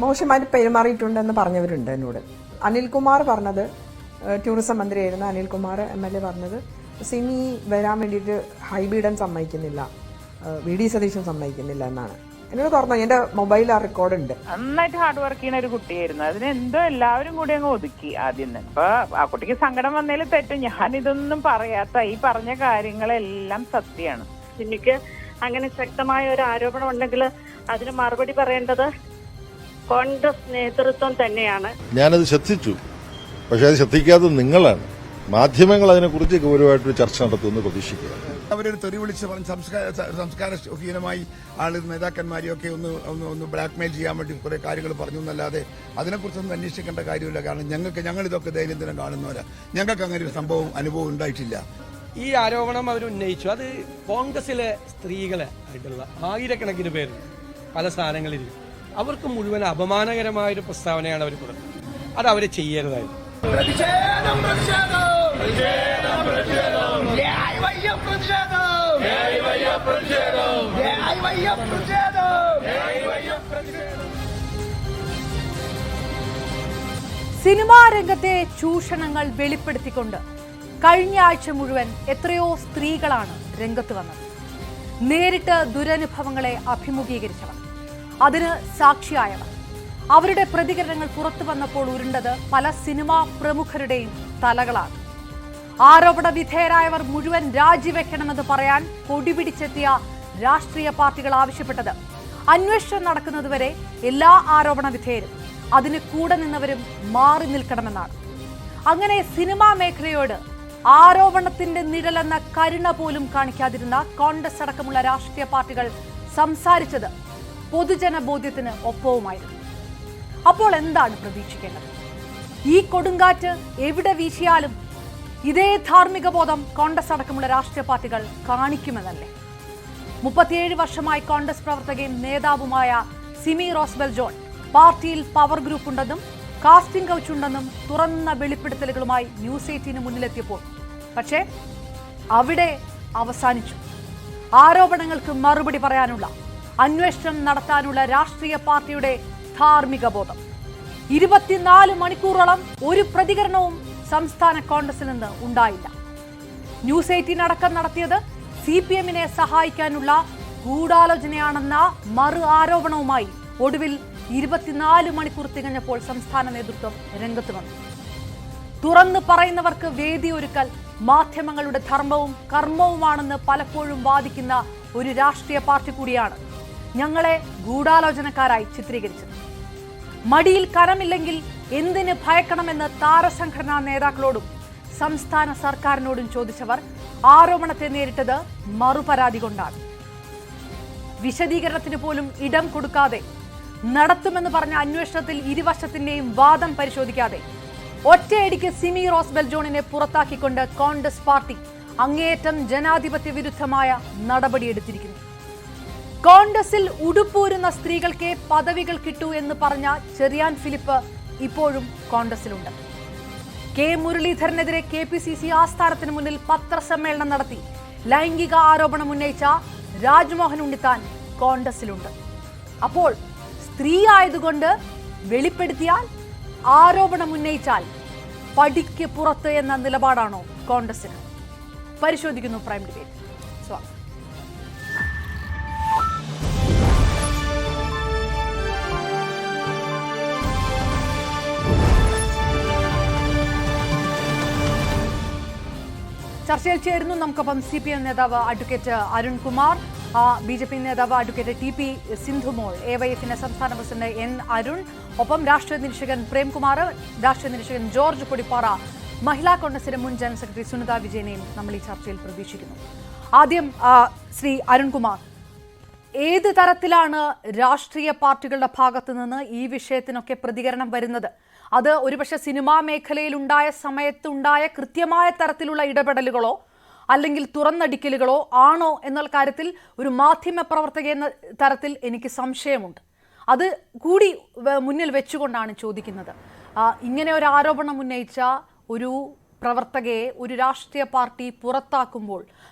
മോശമായിട്ട് പെരുമാറിയിട്ടുണ്ടെന്ന് പറഞ്ഞവരുണ്ട് എന്നോട്. അനിൽകുമാർ പറഞ്ഞത്, ടൂറിസം മന്ത്രിയായിരുന്ന അനിൽകുമാർ MLA പറഞ്ഞത്, സിമി വരാൻ വേണ്ടിയിട്ട് ഹൈബീഡൻ സമ്മതിക്കുന്നില്ല, VD സതീശൻ സമ്മതിക്കുന്നില്ല എന്നാണ്. എന്നോട് പറഞ്ഞു. എൻ്റെ മൊബൈൽ ആ റെക്കോർഡുണ്ട്. നന്നായിട്ട് ഹാർഡ് വർക്ക് ചെയ്യുന്ന ഒരു കുട്ടിയായിരുന്നു. അതിനെന്തോ എല്ലാവരും കൂടി അങ്ങ് ഒതുക്കി ആദ്യം തന്നെ. അപ്പൊ ആ കുട്ടിക്ക് സങ്കടം വന്നതിൽ തെറ്റും. ഞാനിതൊന്നും പറയാത്ത ഈ പറഞ്ഞ കാര്യങ്ങളെല്ലാം സത്യമാണ്. സിമിക്ക് അങ്ങനെ ശക്തമായ ഒരു ആരോപണം ഉണ്ടെങ്കിൽ അതിന് മറുപടി പറയേണ്ടത് കോൺഗ്രസ് നേതൃത്വം തന്നെയാണ്. ഞാനത് ശ്രദ്ധിച്ചു, പക്ഷെ അത് ശ്രദ്ധിക്കാതെ നിങ്ങളാണ്. മാധ്യമങ്ങൾ അതിനെക്കുറിച്ച് ഗൗരവമായിട്ടൊരു ചർച്ച നടത്തുമെന്ന് പ്രതീക്ഷിക്കുക. അവരൊരു തെറി വിളിച്ച് പറഞ്ഞ് സംസ്കാര ഹീനമായി നേതാക്കന്മാരെയൊക്കെ ഒന്ന് ബ്ലാക്ക്മെയിൽ ചെയ്യാൻ വേണ്ടി കുറെ കാര്യങ്ങൾ പറഞ്ഞു എന്നല്ലാതെ അതിനെക്കുറിച്ചൊന്നും അന്വേഷിക്കേണ്ട കാര്യമില്ല. കാരണം ഞങ്ങൾ ഇതൊക്കെ ദൈനംദിനം കാണുന്നവരാ. ഞങ്ങൾക്ക് അങ്ങനെ ഒരു അനുഭവം ഉണ്ടായിട്ടില്ല. ഈ ആരോപണം അവർ ഉന്നയിച്ചു. അത് കോൺഗ്രസിലെ സ്ത്രീകളെ ആയിട്ടുള്ള ആയിരക്കണക്കിന് പേര് പല സ്ഥാനങ്ങളിൽ അവർക്ക് മുഴുവൻ അപമാനകരമായൊരു പ്രസ്താവനയാണ് അവർ കൊടുത്തത്. അത് അവരെ ചെയ്യരുതായിരുന്നു. സിനിമാ രംഗത്തെ ചൂഷണങ്ങൾ വെളിപ്പെടുത്തിക്കൊണ്ട് കഴിഞ്ഞ ആഴ്ച മുഴുവൻ എത്രയോ സ്ത്രീകളാണ് രംഗത്ത് വന്നത്. നേരിട്ട് ദുരനുഭവങ്ങളെ അഭിമുഖീകരിച്ചവർ, അതിന് സാക്ഷിയായവർ. അവരുടെ പ്രതികരണങ്ങൾ പുറത്തു വന്നപ്പോൾ ഉരുണ്ടത് പല സിനിമാ പ്രമുഖരുടെയും തലകളാണ്. ആരോപണ വിധേയരായവർ മുഴുവൻ രാജിവെക്കണമെന്ന് പറയാൻ കൊടിപിടിച്ചെത്തിയ രാഷ്ട്രീയ പാർട്ടികൾ ആവശ്യപ്പെട്ടത് അന്വേഷണം നടക്കുന്നതുവരെ എല്ലാ ആരോപണ വിധേയരും അതിന് കൂടെ നിന്നവരും മാറി നിൽക്കണമെന്നാണ്. അങ്ങനെ സിനിമാ മേഖലയോട് ആരോപണത്തിന്റെ നിഴലെന്ന കരുണ പോലും കാണിക്കാതിരുന്ന കോൺഗ്രസ് അടക്കമുള്ള രാഷ്ട്രീയ പാർട്ടികൾ സംസാരിച്ചത് പൊതുജന ബോധ്യത്തിന് ഒപ്പവുമായിരുന്നു. അപ്പോൾ എന്താണ് പ്രതീക്ഷിക്കേണ്ടത്? ഈ കൊടുങ്കാറ്റ് എവിടെ വീശിയാലും ഇതേ ധാർമ്മിക ബോധം കോൺഗ്രസ് അടക്കമുള്ള രാഷ്ട്രീയ പാർട്ടികൾ കാണിക്കുമെന്നല്ലേ? 37 വർഷമായി കോൺഗ്രസ് പ്രവർത്തകയും നേതാവുമായ സിമി റോസ്ബെൽ ജോൺ പാർട്ടിയിൽ പവർ ഗ്രൂപ്പ് ഉണ്ടെന്നും കാസ്റ്റിംഗ് കൗച്ച് ഉണ്ടെന്നും തുറന്ന വെളിപ്പെടുത്തലുകളുമായി ന്യൂസ് 18 മുന്നിലെത്തിയപ്പോൾ പക്ഷേ അവിടെ അവസാനിച്ചു. ആരോപണങ്ങൾക്ക് മറുപടി പറയാനുള്ള, അന്വേഷണം നടത്താനുള്ള രാഷ്ട്രീയ പാർട്ടിയുടെ ധാർമ്മിക ബോധം. 24 മണിക്കൂറോളം ഒരു പ്രതികരണവും സംസ്ഥാന കോൺഗ്രസിൽ നിന്ന് ഉണ്ടായില്ല. ന്യൂസ് 18 അടക്കം നടത്തിയത് CPM-നെ സഹായിക്കാനുള്ള ഗൂഢാലോചനയാണെന്ന മറു ആരോപണവുമായി ഒടുവിൽ 24 മണിക്കൂർ തികഞ്ഞപ്പോൾ സംസ്ഥാന നേതൃത്വം രംഗത്ത് വന്നു. തുറന്നു പറയുന്നവർക്ക് വേദി ഒരുക്കൽ മാധ്യമങ്ങളുടെ ധർമ്മവും കർമ്മവുമാണെന്ന് പലപ്പോഴും വാദിക്കുന്ന ഒരു രാഷ്ട്രീയ പാർട്ടി കൂടിയാണ് ഞങ്ങളെ ഗൂഢാലോചനക്കാരായി ചിത്രീകരിച്ചത്. മടിയിൽ കനമില്ലെങ്കിൽ എന്തിന് ഭയക്കണമെന്ന് താരസംഘടനാ നേതാക്കളോടും സംസ്ഥാന സർക്കാരിനോടും ചോദിച്ചവർ ആരോപണത്തെ നേരിട്ടത് മറുപരാതി കൊണ്ടാണ്. വിശദീകരണത്തിന് പോലും ഇടം കൊടുക്കാതെ, നടത്തുമെന്ന് പറഞ്ഞ അന്വേഷണത്തിൽ ഇരുവശത്തിന്റെയും വാദം പരിശോധിക്കാതെ ഒറ്റയടിക്ക് സിമി റോസ്ബെൽ ജോണിനെ പുറത്താക്കിക്കൊണ്ട് കോൺഗ്രസ് പാർട്ടി അങ്ങേയറ്റം ജനാധിപത്യ വിരുദ്ധമായ നടപടിയെടുത്തിരിക്കുന്നു. കോൺഗ്രസിൽ ഉടുപ്പൂരുന്ന സ്ത്രീകൾക്ക് പദവികൾ കിട്ടൂ എന്ന് പറഞ്ഞ ചെറിയാൻ ഫിലിപ്പ് ഇപ്പോഴും കോൺഗ്രസിലുണ്ട്. കെ മുരളീധരനെതിരെ KPCC ആസ്ഥാനത്തിന് മുന്നിൽ പത്രസമ്മേളനം നടത്തി ലൈംഗിക ആരോപണം ഉന്നയിച്ച രാജ്മോഹൻ ഉണ്ണിത്താൻ കോൺഗ്രസിലുണ്ട്. അപ്പോൾ സ്ത്രീ ആയതുകൊണ്ട് വെളിപ്പെടുത്തിയാൽ, ആരോപണം ഉന്നയിച്ചാൽ പടിക്ക് പുറത്ത് എന്ന നിലപാടാണോ കോൺഗ്രസിന്? പരിശോധിക്കുന്നു പ്രൈം ഡിബേറ്റ്. സ്വാഗതം. ചർച്ചയിൽ ചേരുന്നു നമുക്കൊപ്പം CPM നേതാവ് അഡ്വക്കേറ്റ് അരുൺകുമാർ, BJP നേതാവ് അഡ്വക്കേറ്റ് TP സിന്ധുമോൾ, AYF-ന്റെ സംസ്ഥാന പ്രസിഡന്റ് N അരുൺ, ഒപ്പം രാഷ്ട്രീയ നിരീക്ഷകൻ പ്രേംകുമാർ, രാഷ്ട്രീയ നിരീക്ഷകൻ ജോർജ് പൊടിപ്പാറ, മഹിളാ കോൺഗ്രസിന്റെ മുൻ ജനറൽ സെക്രട്ടറി സുനിത വിജയനെയും നമ്മൾ ഈ ചർച്ചയിൽ പ്രതീക്ഷിക്കുന്നു. ആദ്യം ശ്രീ അരുൺകുമാർ, ഏത് തരത്തിലാണ് രാഷ്ട്രീയ പാർട്ടികളുടെ ഭാഗത്തു നിന്ന് ഈ വിഷയത്തിനൊക്കെ പ്രതികരണം വരുന്നത്? അത് ഒരുപക്ഷെ സിനിമാ മേഖലയിൽ ഉണ്ടായ സമയത്തുണ്ടായ കൃത്യമായ തരത്തിലുള്ള ഇടപെടലുകളോ അല്ലെങ്കിൽ തുറന്നടിക്കലുകളോ ആണോ എന്നുള്ള കാര്യത്തിൽ ഒരു മാധ്യമ പ്രവർത്തക എന്ന തരത്തിൽ എനിക്ക് സംശയമുണ്ട്. അത് കൂടി മുന്നിൽ വെച്ചുകൊണ്ടാണ് ചോദിക്കുന്നത്. ഇങ്ങനെ ഒരു ആരോപണം ഉന്നയിച്ച ഒരു പ്രവർത്തകയെ ഒരു രാഷ്ട്രീയ പാർട്ടി പുറത്താക്കുമ്പോൾ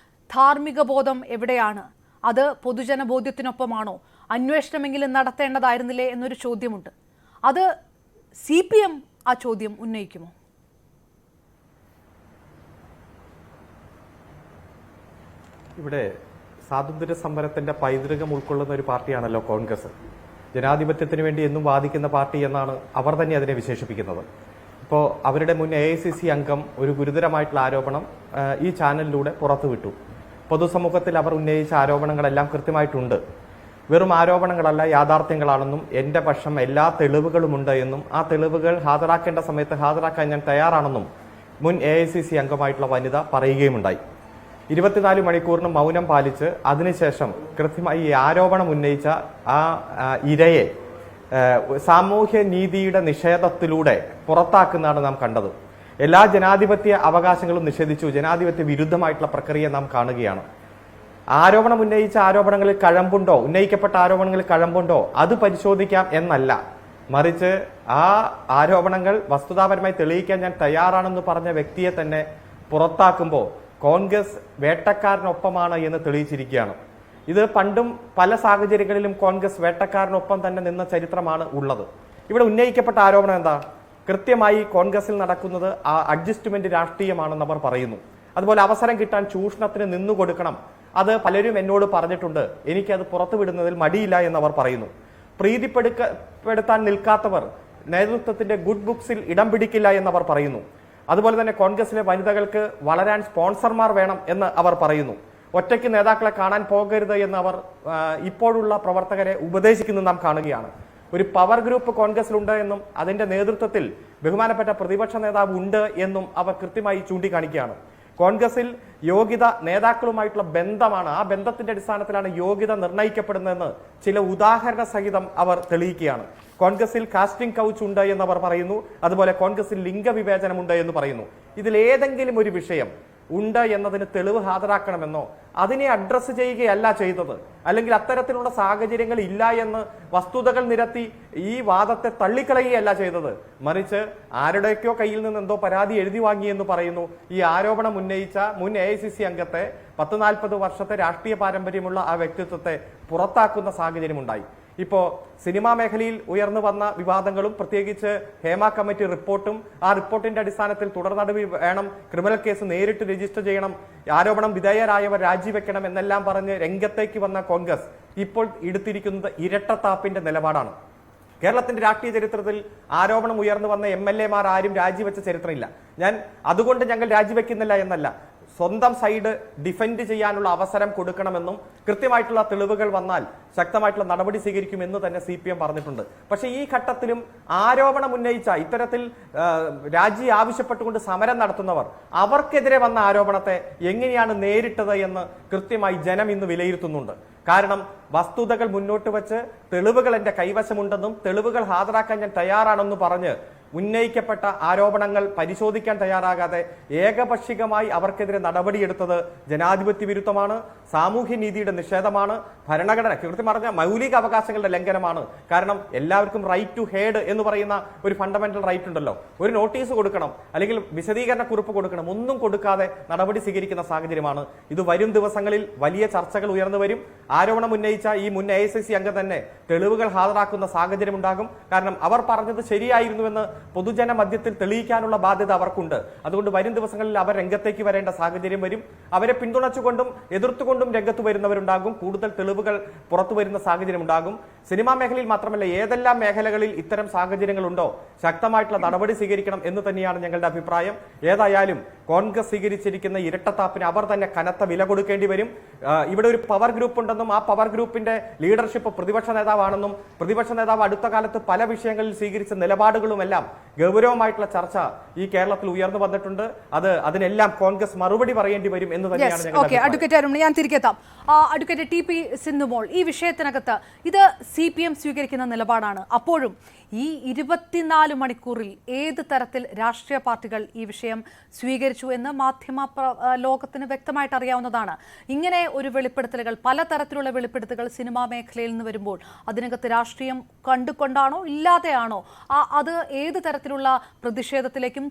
ധാർമ്മിക ബോധം എവിടെയാണ്? അത് പൊതുജന ബോധ്യത്തിനൊപ്പമാണോ? അന്വേഷണമെങ്കിലും നടത്തേണ്ടതായിരുന്നില്ലേ എന്നൊരു ചോദ്യമുണ്ട്. അത് CPM ആ ചോദ്യം ഉന്നയിക്കുമോ? ഇവിടെ സ്വാതന്ത്ര്യ സമരത്തിന്റെ പൈതൃകം ഉൾക്കൊള്ളുന്ന ഒരു പാർട്ടിയാണല്ലോ കോൺഗ്രസ്. ജനാധിപത്യത്തിന് വേണ്ടി എന്നും വാദിക്കുന്ന പാർട്ടി എന്നാണ് അവർ തന്നെ അതിനെ വിശേഷിപ്പിക്കുന്നത്. ഇപ്പോൾ അവരുടെ മുൻ AICC അംഗം ഒരു ഗുരുതരമായിട്ടുള്ള ആരോപണം ഈ ചാനലിലൂടെ പുറത്തുവിട്ടു. പൊതുസമൂഹത്തിൽ അവർ ഉന്നയിച്ച ആരോപണങ്ങളെല്ലാം കൃത്യമായിട്ടുണ്ട്. വെറും ആരോപണങ്ങളല്ല, യാഥാർത്ഥ്യങ്ങളാണെന്നും എന്റെ പക്ഷം എല്ലാ തെളിവുകളുമുണ്ട് എന്നും ആ തെളിവുകൾ ഹാജരാക്കേണ്ട സമയത്ത് ഹാജരാക്കാൻ ഞാൻ തയ്യാറാണെന്നും മുൻ AICC അംഗമായിട്ടുള്ള വനിത പറയുകയുമുണ്ടായി. 24 മണിക്കൂറിന് മൗനം പാലിച്ച് അതിനുശേഷം കൃത്യമായി ഈ ആരോപണം ഉന്നയിച്ച ആ ഇരയെ സാമൂഹ്യ നീതിയുടെ നിഷേധത്തിലൂടെ പുറത്താക്കുന്നതാണ് നാം കണ്ടത്. എല്ലാ ജനാധിപത്യ അവകാശങ്ങളും നിഷേധിച്ചു. ജനാധിപത്യ വിരുദ്ധമായിട്ടുള്ള പ്രക്രിയ നാം കാണുകയാണ്. ആരോപണം ഉന്നയിച്ച ആരോപണങ്ങളിൽ കഴമ്പുണ്ടോ, ഉന്നയിക്കപ്പെട്ട ആരോപണങ്ങളിൽ കഴമ്പുണ്ടോ അത് പരിശോധിക്കാം എന്നല്ല, മറിച്ച് ആ ആരോപണങ്ങൾ വസ്തുതാപരമായി തെളിയിക്കാൻ ഞാൻ തയ്യാറാണെന്ന് പറഞ്ഞ വ്യക്തിയെ തന്നെ പുറത്താക്കുമ്പോൾ കോൺഗ്രസ് വേട്ടക്കാരനൊപ്പമാണ് എന്ന് തെളിയിച്ചിരിക്കുകയാണ്. ഇത് പണ്ടും പല സാഹചര്യങ്ങളിലും കോൺഗ്രസ് വേട്ടക്കാരനൊപ്പം തന്നെ നിന്ന ചരിത്രമാണ് ഉള്ളത്. ഇവിടെ ഉന്നയിക്കപ്പെട്ട ആരോപണം എന്താ? കൃത്യമായി കോൺഗ്രസിൽ നടക്കുന്നത് അഡ്ജസ്റ്റ്മെന്റ് രാഷ്ട്രീയമാണെന്ന് അവർ പറയുന്നു. അതുപോലെ അവസരം കിട്ടാൻ ചൂഷണത്തിന് നിന്നുകൊടുക്കണം, അത് പലരും എന്നോട് പറഞ്ഞിട്ടുണ്ട്, എനിക്കത് പുറത്തുവിടുന്നതിൽ മടിയില്ല എന്നവർ പറയുന്നു. പ്രീതിപ്പെടുത്താൻ നിൽക്കാത്തവർ നേതൃത്വത്തിന്റെ ഗുഡ് ബുക്സിൽ ഇടം പിടിക്കില്ല എന്നവർ പറയുന്നു. അതുപോലെ തന്നെ കോൺഗ്രസിലെ വനിതകൾക്ക് വളരാൻ സ്പോൺസർമാർ വേണം എന്ന് അവർ പറയുന്നു. ഒറ്റയ്ക്ക് നേതാക്കളെ കാണാൻ പോകരുത് എന്ന് അവർ ഇപ്പോഴുള്ള പ്രവർത്തകരെ ഉപദേശിക്കുന്നത് നാം കാണുകയാണ്. ഒരു പവർ ഗ്രൂപ്പ് കോൺഗ്രസിലുണ്ട് എന്നും അതിന്റെ നേതൃത്വത്തിൽ ബഹുമാനപ്പെട്ട പ്രതിപക്ഷ നേതാവ് ഉണ്ട് എന്നും അവർ കൃത്യമായി ചൂണ്ടിക്കാണിക്കുകയാണ്. കോൺഗ്രസിൽ യോഗ്യത നേതാക്കളുമായിട്ടുള്ള ബന്ധമാണ്, ആ ബന്ധത്തിന്റെ അടിസ്ഥാനത്തിലാണ് യോഗ്യത നിർണ്ണയിക്കപ്പെടുന്നതെന്ന് ചില ഉദാഹരണ സഹിതം അവർ തെളിയിക്കുകയാണ്. കോൺഗ്രസിൽ കാസ്റ്റിംഗ് കൗച്ച് ഉണ്ട് എന്നവർ പറയുന്നു. അതുപോലെ കോൺഗ്രസിൽ ലിംഗവിവേചനമുണ്ട് എന്ന് പറയുന്നു. ഇതിലേതെങ്കിലും ഒരു വിഷയം ഉണ്ട് എന്നതിന് തെളിവ് ഹാജരാക്കണമെന്നോ അതിനെ അഡ്രസ്സ് ചെയ്യുകയല്ല ചെയ്തത്, അല്ലെങ്കിൽ അത്തരത്തിലുള്ള സാഹചര്യങ്ങൾ ഇല്ല എന്ന് വസ്തുതകൾ നിരത്തി ഈ വാദത്തെ തള്ളിക്കളയുകയല്ല ചെയ്തത്, മറിച്ച് ആരുടെയൊക്കെയോ കയ്യിൽ നിന്ന് എന്തോ പരാതി എഴുതി വാങ്ങിയെന്ന് പറയുന്നു. ഈ ആരോപണം ഉന്നയിച്ച മുൻ AICC അംഗത്തെ 40 വർഷത്തെ രാഷ്ട്രീയ പാരമ്പര്യമുള്ള ആ വ്യക്തിത്വത്തെ പുറത്താക്കുന്ന സാഹചര്യമുണ്ടായി. ഇപ്പോ സിനിമാ മേഖലയിൽ ഉയർന്നു വന്ന വിവാദങ്ങളും പ്രത്യേകിച്ച് ഹേമ കമ്മിറ്റി റിപ്പോർട്ടും ആ റിപ്പോർട്ടിന്റെ അടിസ്ഥാനത്തിൽ തുടർ നടപടി വേണം, ക്രിമിനൽ കേസ് നേരിട്ട് രജിസ്റ്റർ ചെയ്യണം, ആരോപണം വിധേയരായവർ രാജിവെക്കണം എന്നെല്ലാം പറഞ്ഞ് രംഗത്തേക്ക് വന്ന കോൺഗ്രസ് ഇപ്പോൾ എടുത്തിരിക്കുന്നത് ഇരട്ടത്താപ്പിന്റെ നിലപാടാണ്. കേരളത്തിന്റെ രാഷ്ട്രീയ ചരിത്രത്തിൽ ആരോപണം ഉയർന്നു വന്ന MLA മാർ ആരും രാജിവെച്ച ചരിത്രമില്ല. അതുകൊണ്ട് ഞങ്ങൾ രാജിവെക്കുന്നില്ല എന്നല്ല, സ്വന്തം സൈഡ് ഡിഫെൻഡ് ചെയ്യാനുള്ള അവസരം കൊടുക്കണമെന്നും കൃത്യമായിട്ടുള്ള തെളിവുകൾ വന്നാൽ ശക്തമായിട്ടുള്ള നടപടി സ്വീകരിക്കുമെന്ന് തന്നെ CPM പറഞ്ഞിട്ടുണ്ട്. പക്ഷേ ഈ ഘട്ടത്തിലും ആരോപണം ഉന്നയിച്ച ഇത്തരത്തിൽ രാജി ആവശ്യപ്പെട്ടുകൊണ്ട് സമരം നടത്തുന്നവർ അവർക്കെതിരെ വന്ന ആരോപണത്തെ എങ്ങനെയാണ് നേരിട്ടത് എന്ന് കൃത്യമായി ജനം ഇന്ന് വിലയിരുത്തുന്നുണ്ട്. കാരണം വസ്തുതകൾ മുന്നോട്ട് വെച്ച് തെളിവുകൾ എന്റെ കൈവശമുണ്ടെന്നും തെളിവുകൾ ഹാജരാക്കാൻ ഞാൻ തയ്യാറാണെന്ന് പറഞ്ഞ് ഉന്നയിക്കപ്പെട്ട ആരോപണങ്ങൾ പരിശോധിക്കാൻ തയ്യാറാകാതെ ഏകപക്ഷികമായി അവർക്കെതിരെ നടപടിയെടുത്തത് ജനാധിപത്യ വിരുദ്ധമാണ്, സാമൂഹ്യ നീതിയുടെ നിഷേധമാണ്, ഭരണഘടന കൃത്യം പറഞ്ഞ മൗലിക അവകാശങ്ങളുടെ ലംഘനമാണ്. കാരണം എല്ലാവർക്കും റൈറ്റ് ടു ഹേഡ് എന്ന് പറയുന്ന ഒരു ഫണ്ടമെന്റൽ റൈറ്റ് ഉണ്ടല്ലോ. ഒരു നോട്ടീസ് കൊടുക്കണം, അല്ലെങ്കിൽ വിശദീകരണ കുറിപ്പ് കൊടുക്കണം, ഒന്നും കൊടുക്കാതെ നടപടി സ്വീകരിക്കുന്ന സാഹചര്യമാണ്. ഇത് വരും ദിവസങ്ങളിൽ വലിയ ചർച്ചകൾ ഉയർന്നു വരും. ആരോപണം ഉന്നയിച്ച ഈ മുൻ AICC അംഗം തന്നെ തെളിവുകൾ ഹാജരാക്കുന്ന സാഹചര്യം ഉണ്ടാകും. കാരണം അവർ പറഞ്ഞത് ശരിയായിരുന്നുവെന്ന് പൊതുജന മധ്യത്തിൽ തെളിയിക്കാനുള്ള ബാധ്യത അവർക്കുണ്ട്. അതുകൊണ്ട് വരും ദിവസങ്ങളിൽ അവർ രംഗത്തേക്ക് വരേണ്ട സാഹചര്യം വരും. അവരെ പിന്തുണച്ചുകൊണ്ടും എതിർത്തുകൊണ്ടും രംഗത്ത് വരുന്നവരുണ്ടാകും. കൂടുതൽ തെളിവുകൾ പുറത്തു വരുന്ന സാഹചര്യം ഉണ്ടാകും. സിനിമാ മേഖലയിൽ മാത്രമല്ല, ഏതെല്ലാം മേഖലകളിൽ ഇത്തരം സാഹചര്യങ്ങളുണ്ടോ ശക്തമായിട്ടുള്ള നടപടി സ്വീകരിക്കണം എന്ന് തന്നെയാണ് ഞങ്ങളുടെ അഭിപ്രായം. ഏതായാലും കോൺഗ്രസ് സ്വീകരിച്ചിരിക്കുന്ന ഇരട്ടത്താപ്പിന് അവർ തന്നെ കനത്ത വില കൊടുക്കേണ്ടി വരും. ഇവിടെ ഒരു പവർ ഗ്രൂപ്പ് ഉണ്ടെന്നും ആ പവർ ഗ്രൂപ്പിന്റെ ലീഡർഷിപ്പ് പ്രതിപക്ഷ നേതാവാണെന്നും പ്രതിപക്ഷ നേതാവ് അടുത്ത കാലത്ത് പല വിഷയങ്ങളിൽ സ്വീകരിച്ച നിലപാടുകളുമെല്ലാം ഗൗരവമായിട്ടുള്ള ചർച്ച ഈ കേരളത്തിൽ ഉയർന്നു വന്നിട്ടുണ്ട്. അതിനെല്ലാം കോൺഗ്രസ് മറുപടി പറയേണ്ടി വരും എന്ന് തന്നെയാണ് ഞങ്ങൾ. അഡ്വക്കേറ്റ് അരുൺ, ഞാൻ തിരികെത്താം. അഡ്വക്കേറ്റ് TP സിന്ധുമോൾ, ഈ വിഷയത്തിനകത്ത് ഇത് CPM സ്വീകരിക്കുന്ന നിലപാടാണ്. അപ്പോഴും ഈ 24 മണിക്കൂറിൽ ഏത് തരത്തിൽ രാഷ്ട്രീയ പാർട്ടികൾ ഈ വിഷയം സ്വീകരിച്ചു എന്ന് മാധ്യമ ലോകത്തിന് വ്യക്തമായിട്ട് അറിയാവുന്നതാണ്. ഇങ്ങനെ ഒരു വെളിപ്പെടുത്തലുകൾ, പലതരത്തിലുള്ള വെളിപ്പെടുത്തലുകൾ സിനിമാ മേഖലയിൽ നിന്ന് വരുമ്പോൾ അതിനകത്ത് രാഷ്ട്രീയം കണ്ടുകൊണ്ടാണോ ഇല്ലാതെയാണോ, അത് ഏത് തരത്തിലുള്ള പ്രതിഷേധത്തിലേക്കും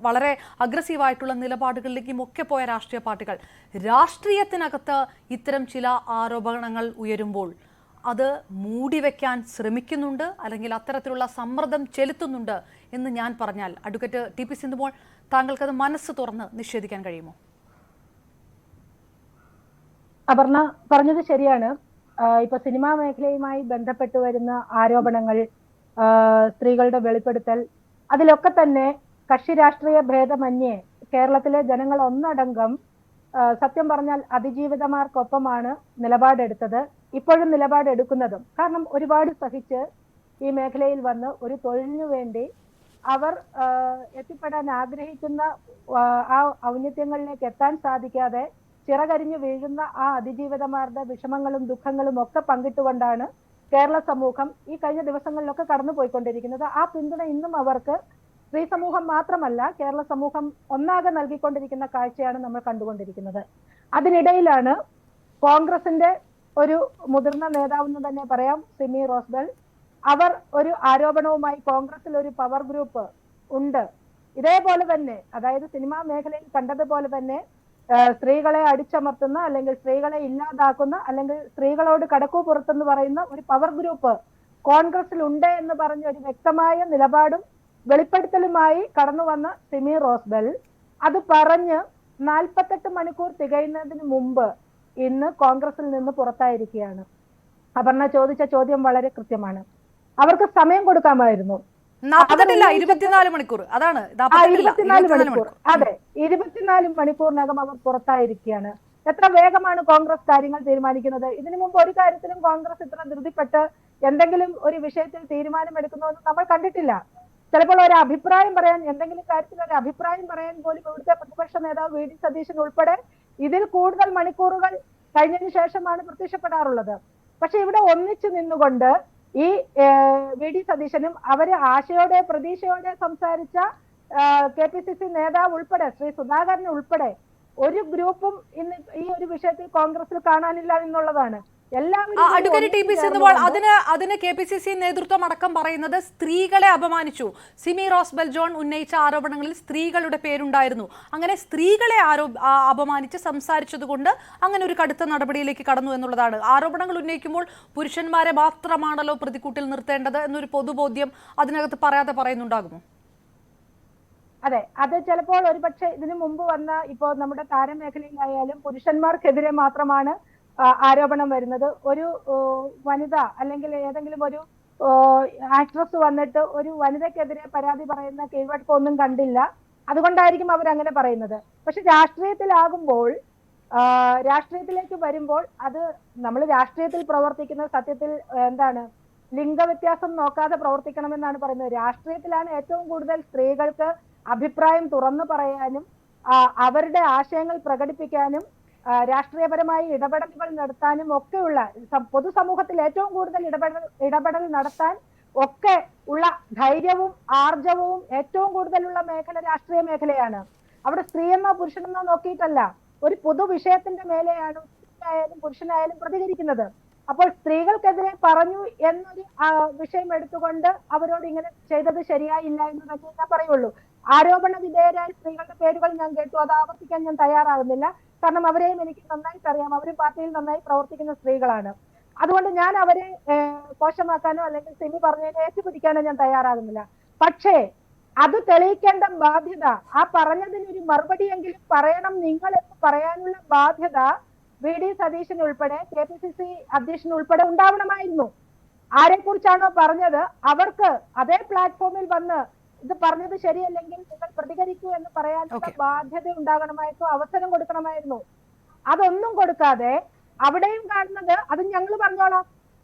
വളരെ അഗ്രസീവായിട്ടുള്ള നിലപാടുകളിലേക്കും ഒക്കെ പോയ രാഷ്ട്രീയ പാർട്ടികൾ രാഷ്ട്രീയത്തിനകത്ത് ഇത്തരം ചില ആരോപണങ്ങൾ ഉയരുമ്പോൾ അത് മൂടിവെക്കാൻ ശ്രമിക്കുന്നുണ്ട്, അല്ലെങ്കിൽ അത്തരത്തിലുള്ള സമ്മർദ്ദം ചെലുത്തുന്നുണ്ട് എന്ന് ഞാൻ പറഞ്ഞാൽ അഡ്വക്കേറ്റ് ടി പി സിന്ധുമോൾ, താങ്കൾക്കത് മനസ്സ് തുറന്ന് നിഷേധിക്കാൻ കഴിയുമോ? അപർണ പറഞ്ഞത് ശരിയാണ്. ഇപ്പൊ സിനിമാ മേഖലയുമായി ബന്ധപ്പെട്ടു വരുന്ന ആരോപണങ്ങൾ, സ്ത്രീകളുടെ വെളിപ്പെടുത്തൽ, അതിലൊക്കെ തന്നെ കക്ഷി രാഷ്ട്രീയ ഭേദമന്യേ കേരളത്തിലെ ജനങ്ങൾ ഒന്നടങ്കം സത്യം പറഞ്ഞാൽ അതിജീവിതമാർക്കൊപ്പമാണ് നിലപാടെടുത്തത്, ഇപ്പോഴും നിലപാടെടുക്കുന്നതും. കാരണം ഒരുപാട് സഹിച്ച് ഈ മേഖലയിൽ വന്ന് ഒരു തൊഴിലിനു വേണ്ടി അവർ എത്തിപ്പെടാൻ ആഗ്രഹിക്കുന്ന ആ ഔന്നത്യങ്ങളിലേക്ക് എത്താൻ സാധിക്കാതെ ചിറകരിഞ്ഞു വീഴുന്ന ആ അതിജീവിതമാരുടെ വിഷമങ്ങളും ദുഃഖങ്ങളും ഒക്കെ പങ്കിട്ടുകൊണ്ടാണ് കേരള സമൂഹം ഈ കഴിഞ്ഞ ദിവസങ്ങളിലൊക്കെ കടന്നുപോയിക്കൊണ്ടിരിക്കുന്നത്. ആ പിന്തുണ ഇന്നും അവർക്ക് സ്ത്രീ സമൂഹം മാത്രമല്ല കേരള സമൂഹം ഒന്നാകെ നൽകിക്കൊണ്ടിരിക്കുന്ന കാഴ്ചയാണ് നമ്മൾ കണ്ടുകൊണ്ടിരിക്കുന്നത്. അതിനിടയിലാണ് കോൺഗ്രസിന്റെ ഒരു മുതിർന്ന നേതാവെന്ന് തന്നെ പറയാം, സിമി റോസ്ബെൽ, അവർ ഒരു ആരോപണവുമായി കോൺഗ്രസിൽ ഒരു പവർ ഗ്രൂപ്പ് ഉണ്ട്. ഇതേപോലെ തന്നെ, അതായത് സിനിമാ മേഖലയിൽ കണ്ടതുപോലെ തന്നെ സ്ത്രീകളെ അടിച്ചമർത്തുന്ന, അല്ലെങ്കിൽ സ്ത്രീകളെ ഇല്ലാതാക്കുന്ന, അല്ലെങ്കിൽ സ്ത്രീകളോട് കടക്കൂ പുറത്തെന്ന് പറയുന്ന ഒരു പവർ ഗ്രൂപ്പ് കോൺഗ്രസിൽ ഉണ്ട് എന്ന് പറഞ്ഞ ഒരു വ്യക്തമായ നിലപാടും വെളിപ്പെടുത്തലുമായി കടന്നു വന്ന സിമി റോസ്ബെൽ അത് പറഞ്ഞ് 48 മണിക്കൂർ തികയുന്നതിന് മുമ്പ് ഇന്ന് കോൺഗ്രസിൽ നിന്ന് പുറത്തായിരിക്കുകയാണ്. അപർണ ചോദിച്ച ചോദ്യം വളരെ കൃത്യമാണ്. അവർക്ക് സമയം കൊടുക്കാമായിരുന്നു. 24 മണിക്കൂർ. അതാണ് 24 മണിക്കൂർ. അതെ, 24 മണിക്കൂറിനകം അവർ പുറത്തായിരിക്കുകയാണ്. എത്ര വേഗമാണ് കോൺഗ്രസ് കാര്യങ്ങൾ തീരുമാനിക്കുന്നത്. ഇതിനു മുമ്പ് ഒരു കാര്യത്തിലും കോൺഗ്രസ് ഇത്ര ധൃതിപ്പെട്ട് എന്തെങ്കിലും ഒരു വിഷയത്തിൽ തീരുമാനമെടുക്കുന്നതെന്ന് നമ്മൾ കണ്ടിട്ടില്ല. ചിലപ്പോൾ ഒരു അഭിപ്രായം പറയാൻ, എന്തെങ്കിലും കാര്യത്തിൽ ഒരു അഭിപ്രായം പറയാൻ പോലും ഇവിടുത്തെ പ്രതിപക്ഷ നേതാവ് വി ഡി സതീശൻ ഉൾപ്പെടെ ഇതിൽ കൂടുതൽ മണിക്കൂറുകൾ കഴിഞ്ഞതിന് ശേഷമാണ് പ്രത്യക്ഷപ്പെടാറുള്ളത്. പക്ഷെ ഇവിടെ ഒന്നിച്ചു നിന്നുകൊണ്ട് ഈ വി ഡി സതീശനും അവര് ആശയോടെ പ്രതീക്ഷയോടെ സംസാരിച്ച KPCC നേതാവ് ഉൾപ്പെടെ ശ്രീ സുധാകരൻ ഉൾപ്പെടെ ഒരു ഗ്രൂപ്പും ഇന്ന് ഈ ഒരു വിഷയത്തിൽ കോൺഗ്രസിൽ കാണാനില്ല എന്നുള്ളതാണ്. അഡ്വക്കേറ്റ് ടി പി സിന്ധുമോൾ, അതിന് KPCC നേതൃത്വം അടക്കം പറയുന്നത് സ്ത്രീകളെ അപമാനിച്ചു. സിമി റോസ്ബെൽ ജോൺ ഉന്നയിച്ച ആരോപണങ്ങളിൽ സ്ത്രീകളുടെ പേരുണ്ടായിരുന്നു. അങ്ങനെ സ്ത്രീകളെ അപമാനിച്ച് സംസാരിച്ചതുകൊണ്ട് അങ്ങനെ ഒരു കടുത്ത നടപടിയിലേക്ക് കടന്നു എന്നുള്ളതാണ്. ആരോപണങ്ങൾ ഉന്നയിക്കുമ്പോൾ പുരുഷന്മാരെ മാത്രമാണല്ലോ പ്രതിക്കൂട്ടിൽ നിർത്തേണ്ടത് എന്നൊരു പൊതുബോധ്യം അതിനകത്ത് പറയാതെ പറയുന്നുണ്ടാകുമോ? അതെ, അത് ചിലപ്പോൾ ഒരുപക്ഷെ ഇതിനു മുമ്പ് വന്ന ഇപ്പോൾ നമ്മുടെ താരമേഖലയിലായാലും പുരുഷന്മാർക്കെതിരെ മാത്രമാണ് ആരോപണം വരുന്നത്. ഒരു വനിത അല്ലെങ്കിൽ ഏതെങ്കിലും ഒരു ആക്ട്രസ് വന്നിട്ട് ഒരു വനിതയ്ക്കെതിരെ പരാതി പറയുന്ന കീഴ്വഴക്കമൊന്നും കണ്ടില്ല. അതുകൊണ്ടായിരിക്കും അവരങ്ങനെ പറയുന്നത്. പക്ഷെ രാഷ്ട്രീയത്തിലാകുമ്പോൾ, രാഷ്ട്രീയത്തിലേക്ക് വരുമ്പോൾ അത് നമ്മൾ രാഷ്ട്രീയത്തിൽ പ്രവർത്തിക്കുന്ന സത്യത്തിൽ എന്താണ് ലിംഗവ്യത്യാസം നോക്കാതെ പ്രവർത്തിക്കണമെന്നാണ് പറയുന്നത്. രാഷ്ട്രീയത്തിലാണ് ഏറ്റവും കൂടുതൽ സ്ത്രീകൾക്ക് അഭിപ്രായം തുറന്നു പറയാനും അവരുടെ ആശയങ്ങൾ പ്രകടിപ്പിക്കാനും രാഷ്ട്രീയപരമായി ഇടപെടലുകൾ നടത്താനും ഒക്കെയുള്ള, പൊതുസമൂഹത്തിൽ ഏറ്റവും കൂടുതൽ ഇടപെടൽ നടത്താൻ ഒക്കെ ഉള്ള ധൈര്യവും ആർജവവും ഏറ്റവും കൂടുതലുള്ള മേഖല രാഷ്ട്രീയ മേഖലയാണ്. അവിടെ സ്ത്രീയെന്നോ പുരുഷനെന്നോ നോക്കിയിട്ടല്ല, ഒരു പൊതുവിഷയത്തിന്റെ മേലെയാണ് സ്ത്രീയായാലും പുരുഷനായാലും പ്രതികരിക്കുന്നത്. അപ്പോൾ സ്ത്രീകൾക്കെതിരെ പറഞ്ഞു എന്നൊരു വിഷയം എടുത്തുകൊണ്ട് അവരോട് ഇങ്ങനെ ചെയ്തത് ശരിയായില്ല എന്ന് തന്നെ ഞാൻ പറയുള്ളൂ. ആരോപണ വിധേയരായ സ്ത്രീകളുടെ പേരുകൾ ഞാൻ കേട്ടു, അത് ആവർത്തിക്കാൻ ഞാൻ തയ്യാറാകുന്നില്ല. കാരണം അവരെയും എനിക്ക് നന്നായിട്ട് അറിയാം, അവരും പാർട്ടിയിൽ നന്നായി പ്രവർത്തിക്കുന്ന സ്ത്രീകളാണ്. അതുകൊണ്ട് ഞാൻ അവരെ മോശമാക്കാനോ അല്ലെങ്കിൽ സിമി പറഞ്ഞതിനെ ഏറ്റുപിടിക്കാനോ ഞാൻ തയ്യാറാകുന്നില്ല. പക്ഷേ അത് തെളിയിക്കേണ്ട ബാധ്യത, ആ പറഞ്ഞതിനൊരു മറുപടിയെങ്കിലും പറയണം നിങ്ങൾ എന്ന് പറയാനുള്ള ബാധ്യത വി ഡി സതീശൻ ഉൾപ്പെടെ KPCC അധ്യക്ഷൻ ഉൾപ്പെടെ ഉണ്ടാവണമായിരുന്നു. ആരെ കുറിച്ചാണോ പറഞ്ഞത് അവർക്ക് അതേ പ്ലാറ്റ്ഫോമിൽ വന്ന് ഇത് പറഞ്ഞത് ശരിയല്ലെങ്കിൽ നിങ്ങൾ പ്രതികരിക്കൂ എന്ന് പറയാനുള്ള ബാധ്യത ഉണ്ടാകണമായിരുന്നു, അവസരം കൊടുക്കണമായിരുന്നു. അതൊന്നും കൊടുക്കാതെ അവിടെയും കാണുന്നത് അത് ഞങ്ങൾ പറഞ്ഞോളാം,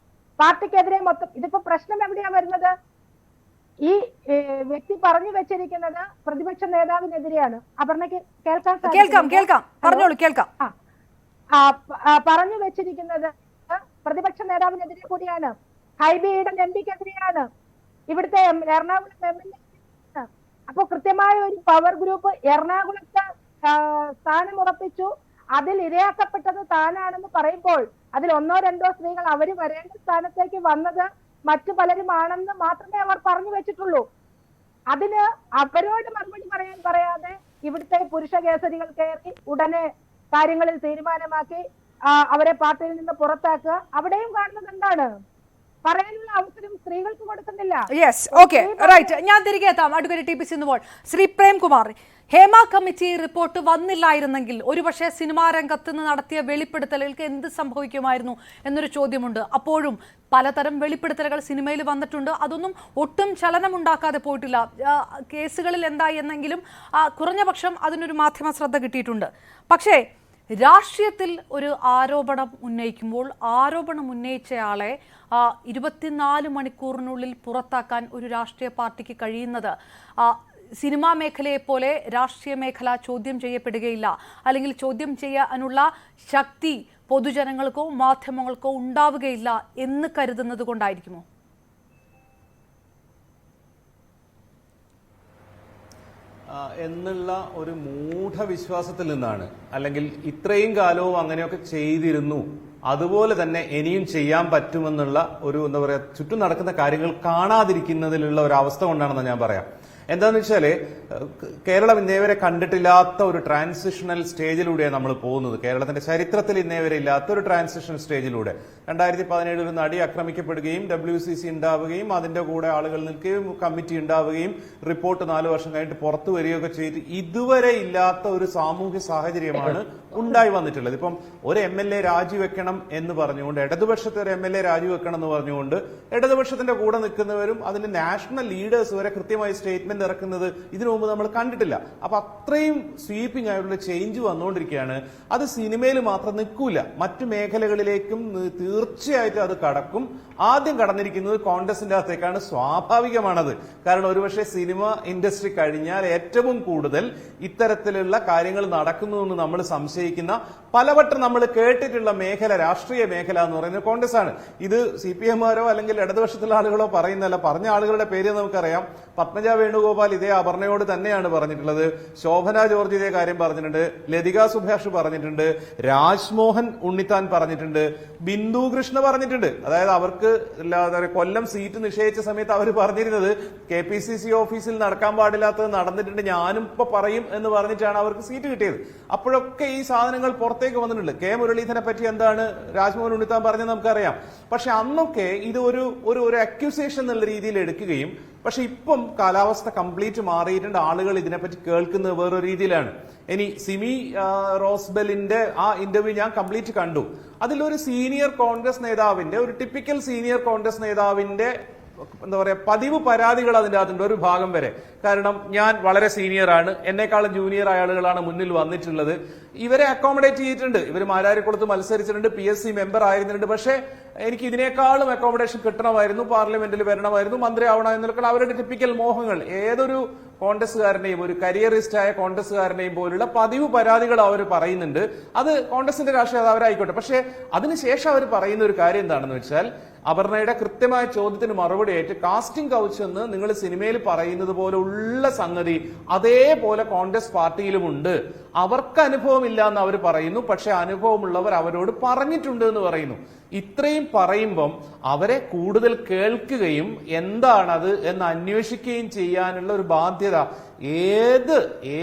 പാർട്ടിക്കെതിരെ മൊത്തം. ഇതിപ്പോ പ്രശ്നം എവിടെയാ വരുന്നത്? ഈ വ്യക്തി പറഞ്ഞു വെച്ചിരിക്കുന്നത് പ്രതിപക്ഷ നേതാവിനെതിരെയാണ്. അപർണയ്ക്ക് കേൾക്കാം, പറഞ്ഞോളൂ. പറഞ്ഞു വെച്ചിരിക്കുന്നത് പ്രതിപക്ഷ നേതാവിനെതിരെ കൂടിയാണ്, ഹൈബിയുടെ MPക്കെതിരെയാണ്, ഇവിടുത്തെ എറണാകുളം MLA. അപ്പൊ കൃത്യമായ ഒരു പവർ ഗ്രൂപ്പ് എറണാകുളത്ത് സ്ഥാനമുറപ്പിച്ചു, അതിൽ ഇരയാക്കപ്പെട്ടത് താനാണെന്ന് പറയുമ്പോൾ അതിൽ 1-2 സ്ത്രീകൾ അവര് വരേണ്ട സ്ഥാനത്തേക്ക് വന്നത് മറ്റു പലരുമാണെന്ന് മാത്രമേ അവർ പറഞ്ഞു വെച്ചിട്ടുള്ളൂ. അതിന് അവരോട് മറുപടി പറയാതെ ഇവിടുത്തെ പുരുഷ കേസരികൾ കയറി ഉടനെ കാര്യങ്ങളിൽ തീരുമാനമാക്കി അവരെ പാർട്ടിയിൽ നിന്ന് പുറത്താക്കുക. അവിടെയും കാണുന്നത് എന്താണ്? പറയാനുള്ള അവസരം സ്ത്രീകൾക്ക് കൊടുക്കുന്നില്ല. Yes, okay, right. ഞാൻ തിരികെ എത്താം. Advocate T P Sindhumol. Shri Premkumar, Hema committee report വന്നില്ലായിരുന്നെങ്കിൽ ഒരുപക്ഷെ സിനിമാ രംഗത്ത് നിന്ന് നടത്തിയ വെളിപ്പെടുത്തലുകൾക്ക് എന്ത് സംഭവിക്കുമായിരുന്നു എന്നൊരു ചോദ്യമുണ്ട്. അപ്പോഴും പലതരം വെളിപ്പെടുത്തലുകൾ സിനിമയിൽ വന്നിട്ടുണ്ട്. അതൊന്നും ഒട്ടും ചലനമുണ്ടാക്കാതെ പോയിട്ടില്ല. കേസുകളിൽ എന്തായി എന്നെങ്കിലും കുറഞ്ഞ പക്ഷം അതിനൊരു മാധ്യമ ശ്രദ്ധ കിട്ടിയിട്ടുണ്ട്. പക്ഷേ രാഷ്ട്രീയത്തിൽ ഒരു ആരോപണം ഉന്നയിക്കുമ്പോൾ ആരോപണം ഉന്നയിച്ചയാളെ 24 മണിക്കൂറിനുള്ളിൽ പുറത്താക്കാൻ ഒരു രാഷ്ട്രീയ പാർട്ടിക്ക് കഴിയുന്നത് സിനിമാ മേഖലയെപ്പോലെ രാഷ്ട്രീയ മേഖല ചോദ്യം ചെയ്യപ്പെടുകയില്ല, അല്ലെങ്കിൽ ചോദ്യം ചെയ്യാനുള്ള ശക്തി പൊതുജനങ്ങൾക്കോ മാധ്യമങ്ങൾക്കോ ഉണ്ടാവുകയില്ല എന്ന് കരുതുന്നത് കൊണ്ടായിരിക്കുമോ? എന്നുള്ള ഒരു മൂഢവിശ്വാസത്തിൽ നിന്നാണ്, അല്ലെങ്കിൽ ഇത്രയും കാലവും അങ്ങനെയൊക്കെ ചെയ്തിരുന്നു അതുപോലെ തന്നെ ഇനിയും ചെയ്യാൻ പറ്റുമെന്നുള്ള ഒരു എന്താ പറയാ ചുറ്റും നടക്കുന്ന കാര്യങ്ങൾ കാണാതിരിക്കുന്നതിലുള്ള ഒരു അവസ്ഥ കൊണ്ടാണെന്ന് ഞാൻ പറയാം. എന്താന്ന് വെച്ചാല് കേരളം ഇന്നേവരെ കണ്ടിട്ടില്ലാത്ത ഒരു ട്രാൻസിഷണൽ സ്റ്റേജിലൂടെയാണ് നമ്മൾ പോകുന്നത്. കേരളത്തിന്റെ ചരിത്രത്തിൽ ഇന്നേവരെ ഇല്ലാത്ത ഒരു ട്രാൻസിഷണൽ സ്റ്റേജിലൂടെ 2017 ഒരു നടി ആക്രമിക്കപ്പെടുകയും WCC ഉണ്ടാവുകയും അതിന്റെ കൂടെ ആളുകൾ നിൽക്കുകയും കമ്മിറ്റി ഉണ്ടാവുകയും റിപ്പോർട്ട് 4 വർഷം കഴിഞ്ഞിട്ട് പുറത്തു വരികയൊക്കെ ചെയ്ത് ഇതുവരെ ഇല്ലാത്ത ഒരു സാമൂഹ്യ സാഹചര്യമാണ് ഉണ്ടായി വന്നിട്ടുള്ളത്. ഇപ്പം ഒരു MLA രാജിവെക്കണം എന്ന് പറഞ്ഞുകൊണ്ട്, ഇടതുപക്ഷത്തെ ഒരു MLA രാജിവെക്കണം എന്ന് പറഞ്ഞുകൊണ്ട് ഇടതുപക്ഷത്തിന്റെ കൂടെ നിൽക്കുന്നവരും അതിന്റെ നാഷണൽ ലീഡേഴ്സ് വരെ കൃത്യമായി സ്റ്റേറ്റ്മെന്റ് ഇറക്കുന്നത് ഇതിനു മുമ്പ് നമ്മൾ കണ്ടിട്ടില്ല. അപ്പൊ അത്രയും സ്വീപ്പിംഗ് ആയിട്ടുള്ള ചേഞ്ച് വന്നുകൊണ്ടിരിക്കുകയാണ്. അത് സിനിമയിൽ മാത്രം നിൽക്കൂല, മറ്റു മേഖലകളിലേക്കും തീർച്ചയായിട്ടും അത് കടക്കും. ആദ്യം കടന്നിരിക്കുന്നത് കോൺഗ്രസിന്റെ അകത്തേക്കാണ്. സ്വാഭാവികമാണത്. കാരണം ഒരുപക്ഷെ സിനിമ ഇൻഡസ്ട്രി കഴിഞ്ഞാൽ ഏറ്റവും കൂടുതൽ ഇത്തരത്തിലുള്ള കാര്യങ്ങൾ നടക്കുന്നു എന്ന് നമ്മൾ സംശയിക്കുന്ന, പലവട്ടം നമ്മൾ കേട്ടിട്ടുള്ള മേഖല, രാഷ്ട്രീയ മേഖല എന്ന് പറയുന്നത് കോൺഗ്രസ് ആണ്. ഇത് CPM-മാരോ അല്ലെങ്കിൽ ഇടതുപക്ഷത്തിലുള്ള ആളുകളോ പറയുന്നതല്ല. പറഞ്ഞ ആളുകളുടെ പേര് നമുക്കറിയാം. പത്മജ വേണുഗോപാൽ ഇതേ അപർണയോട് തന്നെയാണ് പറഞ്ഞിട്ടുള്ളത്. ശോഭന ജോർജ് ഇതേ കാര്യം പറഞ്ഞിട്ടുണ്ട്. ലതിക സുഭാഷ് പറഞ്ഞിട്ടുണ്ട്. രാജ്മോഹൻ ഉണ്ണിത്താൻ പറഞ്ഞിട്ടുണ്ട്. ബിന്ദു കൃഷ്ണ പറഞ്ഞിട്ടുണ്ട്. അതായത് അവർക്ക് കൊല്ലം സീറ്റ് നിഷേധിച്ച സമയത്ത് അവർ പറഞ്ഞിരുന്നത് KPCC ഓഫീസിൽ നടക്കാൻ പാടില്ലാത്തത് നടന്നിട്ടുണ്ട്, ഞാനും ഇപ്പൊ പറയും എന്ന് പറഞ്ഞിട്ടാണ് അവർക്ക് സീറ്റ് കിട്ടിയത്. അപ്പോഴൊക്കെ ഈ സാധനങ്ങൾ പുറത്തേക്ക് വന്നിട്ടുണ്ട്. K മുരളീധരനെ പറ്റി എന്താണ് രാജ്മോഹൻ ഉണ്ണിത്താൻ പറഞ്ഞത് നമുക്കറിയാം. പക്ഷെ അന്നൊക്കെ ഇത് ഒരു അക്യൂസേഷൻ എന്നുള്ള രീതിയിൽ എടുക്കുകയും, പക്ഷെ ഇപ്പം കാലാവസ്ഥ കംപ്ലീറ്റ് മാറിയിട്ടുണ്ട്. ആളുകൾ ഇതിനെപ്പറ്റി കേൾക്കുന്നത് വേറൊരു രീതിയിലാണ്. ഇനി സിമി റോസ്ബെലിന്റെ ആ ഇന്റർവ്യൂ ഞാൻ കംപ്ലീറ്റ് കണ്ടു. അതിലൊരു സീനിയർ കോൺഗ്രസ് നേതാവിന്റെ, ഒരു ടിപ്പിക്കൽ സീനിയർ കോൺഗ്രസ് നേതാവിന്റെ എന്താ പറയാ പതിവ് പരാതികൾ അതിന്റെ അകത്തുണ്ട് ഒരു ഭാഗം വരെ. കാരണം ഞാൻ വളരെ സീനിയർ ആണ്, എന്നെക്കാളും ജൂനിയർ ആളുകളാണ് മുന്നിൽ വന്നിട്ടുള്ളത്, ഇവരെ അക്കോമഡേറ്റ് ചെയ്തിട്ടുണ്ട്, ഇവർ മാരാരിക്കുളത്ത് മത്സരിച്ചിട്ടുണ്ട്, PSC മെമ്പർ ആയിരുന്നുണ്ട്, പക്ഷേ എനിക്ക് ഇതിനേക്കാളും അക്കോമഡേഷൻ കിട്ടണമായിരുന്നു, പാർലമെന്റിൽ വരണമായിരുന്നു, മന്ത്രി ആവണം എന്നൊക്കെ അവരുടെ ടിപ്പിക്കൽ മോഹങ്ങൾ ഏതൊരു കോൺഗ്രസ്സുകാരനെയും, ഒരു കരിയറിസ്റ്റായ കോൺഗ്രസ്സുകാരനെയും പോലുള്ള പതിവ് പരാതികൾ അവർ പറയുന്നുണ്ട്. അത് കോൺഗ്രസിന്റെ രാഷ്ട്രീയ അവരായിക്കോട്ടെ. പക്ഷേ അതിനുശേഷം അവർ പറയുന്ന ഒരു കാര്യം എന്താണെന്ന് വെച്ചാൽ, അപർണയുടെ കൃത്യമായ ചോദ്യത്തിന് മറുപടി ആയിട്ട് കാസ്റ്റിംഗ് കൗച്ച് എന്ന് നിങ്ങൾ സിനിമയിൽ പറയുന്നത് പോലെ ഉള്ള സംഗതി അതേപോലെ കോൺഗ്രസ് പാർട്ടിയിലുമുണ്ട്. അവർക്ക് അനുഭവമില്ല എന്ന് അവർ പറയുന്നു, പക്ഷെ അനുഭവമുള്ളവർ അവരോട് പറഞ്ഞിട്ടുണ്ട് എന്ന് പറയുന്നു. ഇത്രയും പറയുമ്പം അവരെ കൂടുതൽ കേൾക്കുകയും എന്താണത് എന്ന് അന്വേഷിക്കുകയും ചെയ്യാനുള്ള ഒരു ബാധ്യത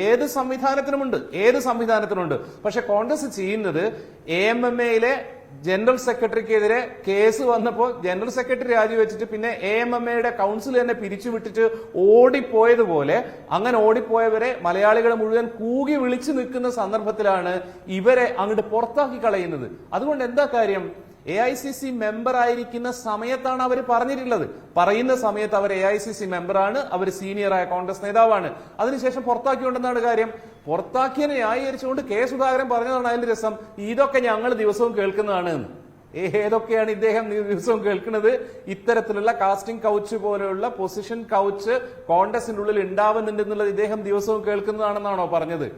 ഏത് സംവിധാനത്തിനുമുണ്ട്. പക്ഷെ കോൺഗ്രസ് ചെയ്യുന്നത് AMMA ജനറൽ സെക്രട്ടറിക്കെതിരെ കേസ് വന്നപ്പോൾ ജനറൽ സെക്രട്ടറി രാജിവെച്ചിട്ട് പിന്നെ AMMA കൗൺസിൽ തന്നെ പിരിച്ചുവിട്ടിട്ട് ഓടിപ്പോയതുപോലെ, അങ്ങനെ ഓടിപ്പോയവരെ മലയാളികളെ മുഴുവൻ കൂകി വിളിച്ചു നിൽക്കുന്ന സന്ദർഭത്തിലാണ് ഇവരെ അങ്ങോട്ട് പുറത്താക്കി കളയുന്നത്. അതുകൊണ്ട് എന്താ കാര്യം? AICC മെമ്പർ ആയിരിക്കുന്ന സമയത്താണ് അവർ പറഞ്ഞിട്ടുള്ളത്. പറയുന്ന സമയത്ത് അവർ AICC മെമ്പറാണ്, അവർ സീനിയറായ കോൺഗ്രസ് നേതാവാണ്. അതിനുശേഷം പുറത്താക്കിക്കൊണ്ടെന്നാണ് കാര്യം. പുറത്താക്കിയതിനെ ന്യായീകരിച്ചുകൊണ്ട് K സുധാകരൻ പറഞ്ഞതാണ് അതിന്റെ രസം, ഇതൊക്കെ ഞങ്ങൾ ദിവസവും കേൾക്കുന്നതാണ് എന്ന്. ഏതൊക്കെയാണ് ഇദ്ദേഹം ദിവസവും കേൾക്കുന്നത്? ഇത്തരത്തിലുള്ള കാസ്റ്റിംഗ് കൗച്ച് പോലെയുള്ള പൊസിഷൻ കൗച്ച് കോൺഗ്രസിന്റെ ഉള്ളിൽ ഉണ്ടാവുന്നുണ്ടെന്നുള്ളത് ഇദ്ദേഹം ദിവസവും കേൾക്കുന്നതാണെന്നാണോ പറഞ്ഞത്?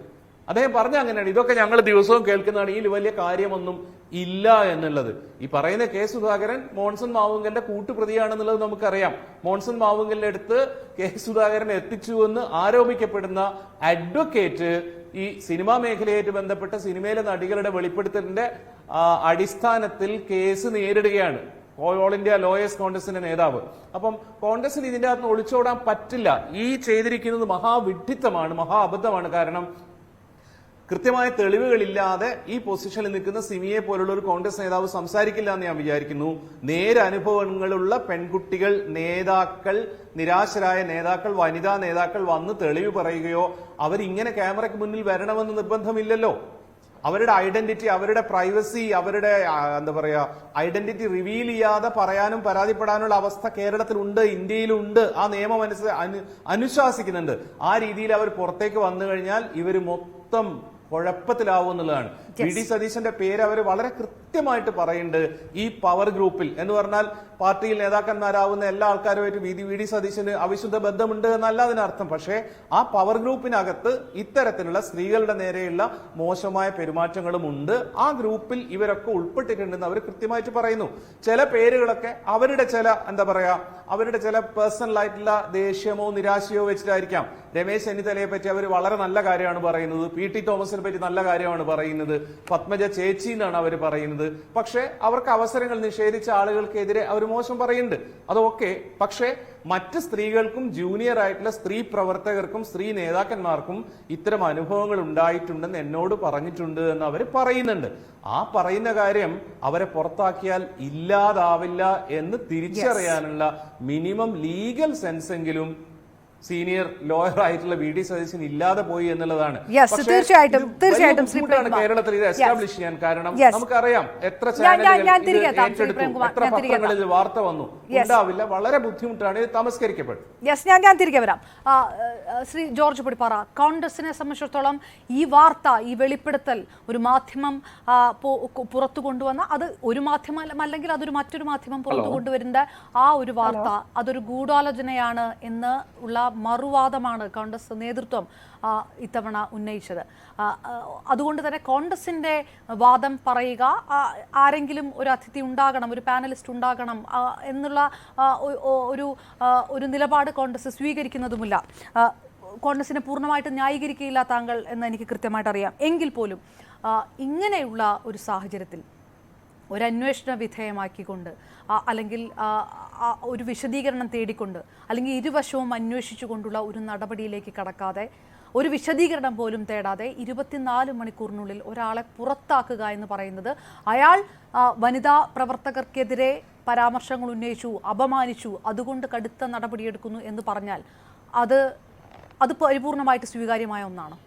അദ്ദേഹം പറഞ്ഞ അങ്ങനെയാണ്, ഇതൊക്കെ ഞങ്ങൾ ദിവസവും കേൾക്കുന്നതാണ്, ഈ വലിയ കാര്യമൊന്നും ഇല്ല എന്നുള്ളത്. ഈ പറയുന്ന K സുധാകരൻ മോൺസൺ മാവുങ്കലിന്റെ കൂട്ടുപ്രതിയാണെന്നുള്ളത് നമുക്കറിയാം. മോൺസൺ മാവുങ്കലിന്റെ അടുത്ത് K സുധാകരൻ എത്തിച്ചുവെന്ന് ആരോപിക്കപ്പെടുന്ന അഡ്വക്കേറ്റ് ഈ സിനിമാ മേഖലയായിട്ട് ബന്ധപ്പെട്ട സിനിമയിലെ നടികളുടെ വെളിപ്പെടുത്തലിന്റെ അടിസ്ഥാനത്തിൽ കേസ് നേരിടുകയാണ്. ഓൾ ഇന്ത്യ ലോയേഴ്സ് കോൺഗ്രസിന്റെ നേതാവ്. അപ്പം കോൺഗ്രസിന് ഇതിന്റെ അകത്ത് ഒളിച്ചോടാൻ പറ്റില്ല. ഈ ചെയ്തിരിക്കുന്നത് മഹാവിഡ്ഢിത്തമാണ്, മഹാ അബദ്ധമാണ്. കാരണം കൃത്യമായ തെളിവുകളില്ലാതെ ഈ പൊസിഷനിൽ നിൽക്കുന്ന സിമിയെ പോലുള്ള ഒരു കോൺഗ്രസ് നേതാവ് സംസാരിക്കില്ല എന്ന് ഞാൻ വിചാരിക്കുന്നു. നേരനുഭവങ്ങളുള്ള പെൺകുട്ടികൾ, നേതാക്കൾ, നിരാശരായ നേതാക്കൾ, വനിതാ നേതാക്കൾ വന്ന് തെളിവ് പറയുകയോ അവരിങ്ങനെ ക്യാമറയ്ക്ക് മുന്നിൽ വരണമെന്ന് നിർബന്ധമില്ലല്ലോ. അവരുടെ ഐഡന്റിറ്റി, അവരുടെ പ്രൈവസി, അവരുടെ എന്താ പറയാ ഐഡന്റിറ്റി റിവീൽ ചെയ്യാതെ പറയാനും പരാതിപ്പെടാനുള്ള അവസ്ഥ കേരളത്തിലുണ്ട്, ഇന്ത്യയിലുണ്ട്. ആ നിയമം അനുശാസിക്കുന്നുണ്ട്. ആ രീതിയിൽ അവർ പുറത്തേക്ക് വന്നു കഴിഞ്ഞാൽ ഇവര് മൊത്തം കുഴപ്പത്തിലാവും എന്നുള്ളതാണ്. വി ഡി സതീശന്റെ പേര് അവർ വളരെ കൃത്യമായിട്ട് പറയുന്നുണ്ട്. ഈ പവർ ഗ്രൂപ്പിൽ എന്ന് പറഞ്ഞാൽ പാർട്ടിയിൽ നേതാക്കന്മാരാവുന്ന എല്ലാ ആൾക്കാരുമായിട്ട് വി ഡി സതീശന് അവിശുദ്ധ ബന്ധമുണ്ട് എന്നല്ല അതിനർത്ഥം. പക്ഷേ ആ പവർ ഗ്രൂപ്പിനകത്ത് ഇത്തരത്തിലുള്ള സ്ത്രീകളുടെ നേരെയുള്ള മോശമായ പെരുമാറ്റങ്ങളും ഉണ്ട്. ആ ഗ്രൂപ്പിൽ ഇവരൊക്കെ ഉൾപ്പെട്ടിട്ടുണ്ടെന്ന് അവർ കൃത്യമായിട്ട് പറയുന്നു. ചില പേരുകളൊക്കെ അവരുടെ ചില എന്താ പറയാ അവരുടെ ചില പേഴ്സണൽ ആയിട്ടുള്ള ദേഷ്യമോ നിരാശയോ വെച്ചിട്ടായിരിക്കാം. രമേശ് ചെന്നിത്തലയെ പറ്റി അവർ വളരെ നല്ല കാര്യമാണ് പറയുന്നത്, പി ടി തോമസിനെ പറ്റി നല്ല കാര്യമാണ് പറയുന്നത്, പത്മജ ചേച്ചി എന്നാണ് അവർ പറയുന്നത്. പക്ഷെ അവർക്ക് അവസരങ്ങൾ നിഷേധിച്ച ആളുകൾക്കെതിരെ അവർ മോശം പറയുന്നുണ്ട്. അതൊക്കെ പക്ഷേ മറ്റ് സ്ത്രീകൾക്കും ജൂനിയർ ആയിട്ടുള്ള സ്ത്രീ പ്രവർത്തകർക്കും സ്ത്രീ നേതാക്കന്മാർക്കും ഇത്തരം അനുഭവങ്ങൾ ഉണ്ടായിട്ടുണ്ടെന്ന് എന്നോട് പറഞ്ഞിട്ടുണ്ട് എന്ന് അവർ പറയുന്നുണ്ട്. ആ പറയുന്ന കാര്യം അവരെ പുറത്താക്കിയാൽ ഇല്ലാതാവില്ല എന്ന് തിരിച്ചറിയാനുള്ള മിനിമം ലീഗൽ സെൻസ് എങ്കിലും സീനിയർ ലോയർ ആയിട്ടുള്ള വി ഡി സതീശൻ ഇല്ലാതെ പോയി എന്നുള്ളതാണ്. തീർച്ചയായിട്ടും കേരളത്തിൽ ഇത് എസ്റ്റാബ്ലിഷ് ചെയ്യാൻ കാരണം നമുക്കറിയാം എത്ര ചാനലുകൾ എത്ര പത്രങ്ങളിൽ വാർത്ത വന്നു ഉണ്ടാവില്ല. വളരെ ബുദ്ധിമുട്ടാണ് ഇത് തമസ്കരിക്കപ്പെടും. ഞാൻ തിരികെ വരാം. ശ്രീ ജോർജ് പടിപ്പാറ, കോൺഗ്രസിനെ സംബന്ധിച്ചിടത്തോളം ഈ വാർത്ത, ഈ വെളിപ്പെടുത്തൽ ഒരു മാധ്യമം പുറത്തു കൊണ്ടുവന്ന, അത് ഒരു മാധ്യമം അല്ലെങ്കിൽ അതൊരു മറ്റൊരു മാധ്യമം പുറത്തു കൊണ്ടുവരുന്ന ആ ഒരു വാർത്ത അതൊരു ഗൂഢാലോചനയാണ് എന്ന് ഉള്ള മറുവാദമാണ് കോൺഗ്രസ് നേതൃത്വം ഇത്തവണ ഉന്നയിച്ചത്. അതുകൊണ്ട് തന്നെ കോൺഗ്രസിന്റെ വാദം പറയുക, ആരെങ്കിലും ഒരു അതിഥി ഉണ്ടാകണം, ഒരു പാനലിസ്റ്റ് ഉണ്ടാകണം എന്നുള്ള ഒരു നിലപാട് കോൺഗ്രസ് സ്വീകരിക്കുന്നതുമില്ല. കോൺഗ്രസിനെ പൂർണ്ണമായിട്ട് ന്യായീകരിക്കുകയില്ല താങ്കൾ എന്ന് എനിക്ക് കൃത്യമായിട്ട് അറിയാം. എങ്കിൽ പോലും ഇങ്ങനെയുള്ള ഒരു സാഹചര്യത്തിൽ ഒരു അന്വേഷണ വിധേയമാക്കിക്കൊണ്ട് അല്ലെങ്കിൽ ഒരു വിശദീകരണം തേടിക്കൊണ്ട് അല്ലെങ്കിൽ ഇരുവശവും അന്വേഷിച്ചുകൊണ്ടുള്ള ഒരു നടപടിയിലേക്ക് കടക്കാതെ, ഒരു വിശദീകരണം പോലും തേടാതെ 24 മണിക്കൂറിനുള്ളിൽ ഒരാളെ പുറത്താക്കുക എന്ന് പറയുന്നത്, അയാൾ വനിതാ പ്രവർത്തകർക്കെതിരെ പരാമർശങ്ങൾ ഉന്നയിച്ചു, അപമാനിച്ചു, അതുകൊണ്ട് കടുത്ത നടപടിയെടുക്കുന്നു എന്ന് പറഞ്ഞാൽ അത് പരിപൂർണമായിട്ട് സ്വീകാര്യമായ ഒന്നാണ്.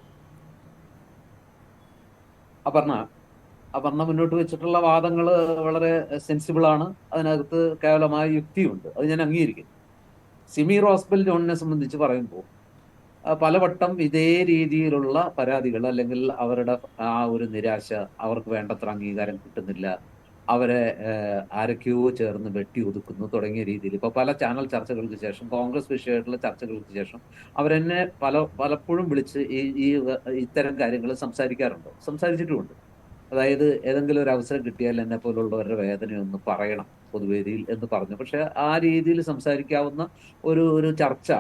അപർണ മുന്നോട്ട് വെച്ചിട്ടുള്ള വാദങ്ങൾ വളരെ സെൻസിബിൾ ആണ്. അതിനകത്ത് കേവലമായ യുക്തിയുണ്ട്, അത് ഞാൻ അംഗീകരിക്കുന്നു. സിമി റോസ്ബെൽ ജോണിനെ സംബന്ധിച്ച് പറയുമ്പോൾ പലവട്ടം ഇതേ രീതിയിലുള്ള പരാതികൾ അല്ലെങ്കിൽ അവരുടെ ആ ഒരു നിരാശ, അവർക്ക് വേണ്ടത്ര അംഗീകാരം കിട്ടുന്നില്ല, അവരെ ആരൊക്കെയോ ചേർന്ന് വെട്ടി ഒതുക്കുന്നു തുടങ്ങിയ രീതിയിൽ ഇപ്പോൾ പല ചാനൽ ചർച്ചകൾക്ക് ശേഷം, കോൺഗ്രസ് വിഷയമായിട്ടുള്ള ചർച്ചകൾക്ക് ശേഷം അവരെന്നെ പലപ്പോഴും വിളിച്ച് ഈ ഇത്തരം കാര്യങ്ങൾ സംസാരിച്ചിട്ടുമുണ്ട്. അതായത് ഏതെങ്കിലും ഒരു അവസരം കിട്ടിയാൽ എന്നെ പോലുള്ളവരുടെ വേദനയൊന്ന് പറയണം പൊതുവേദിയിൽ എന്ന് പറഞ്ഞു. പക്ഷെ ആ രീതിയിൽ സംസാരിക്കാവുന്ന ഒരു ചർച്ച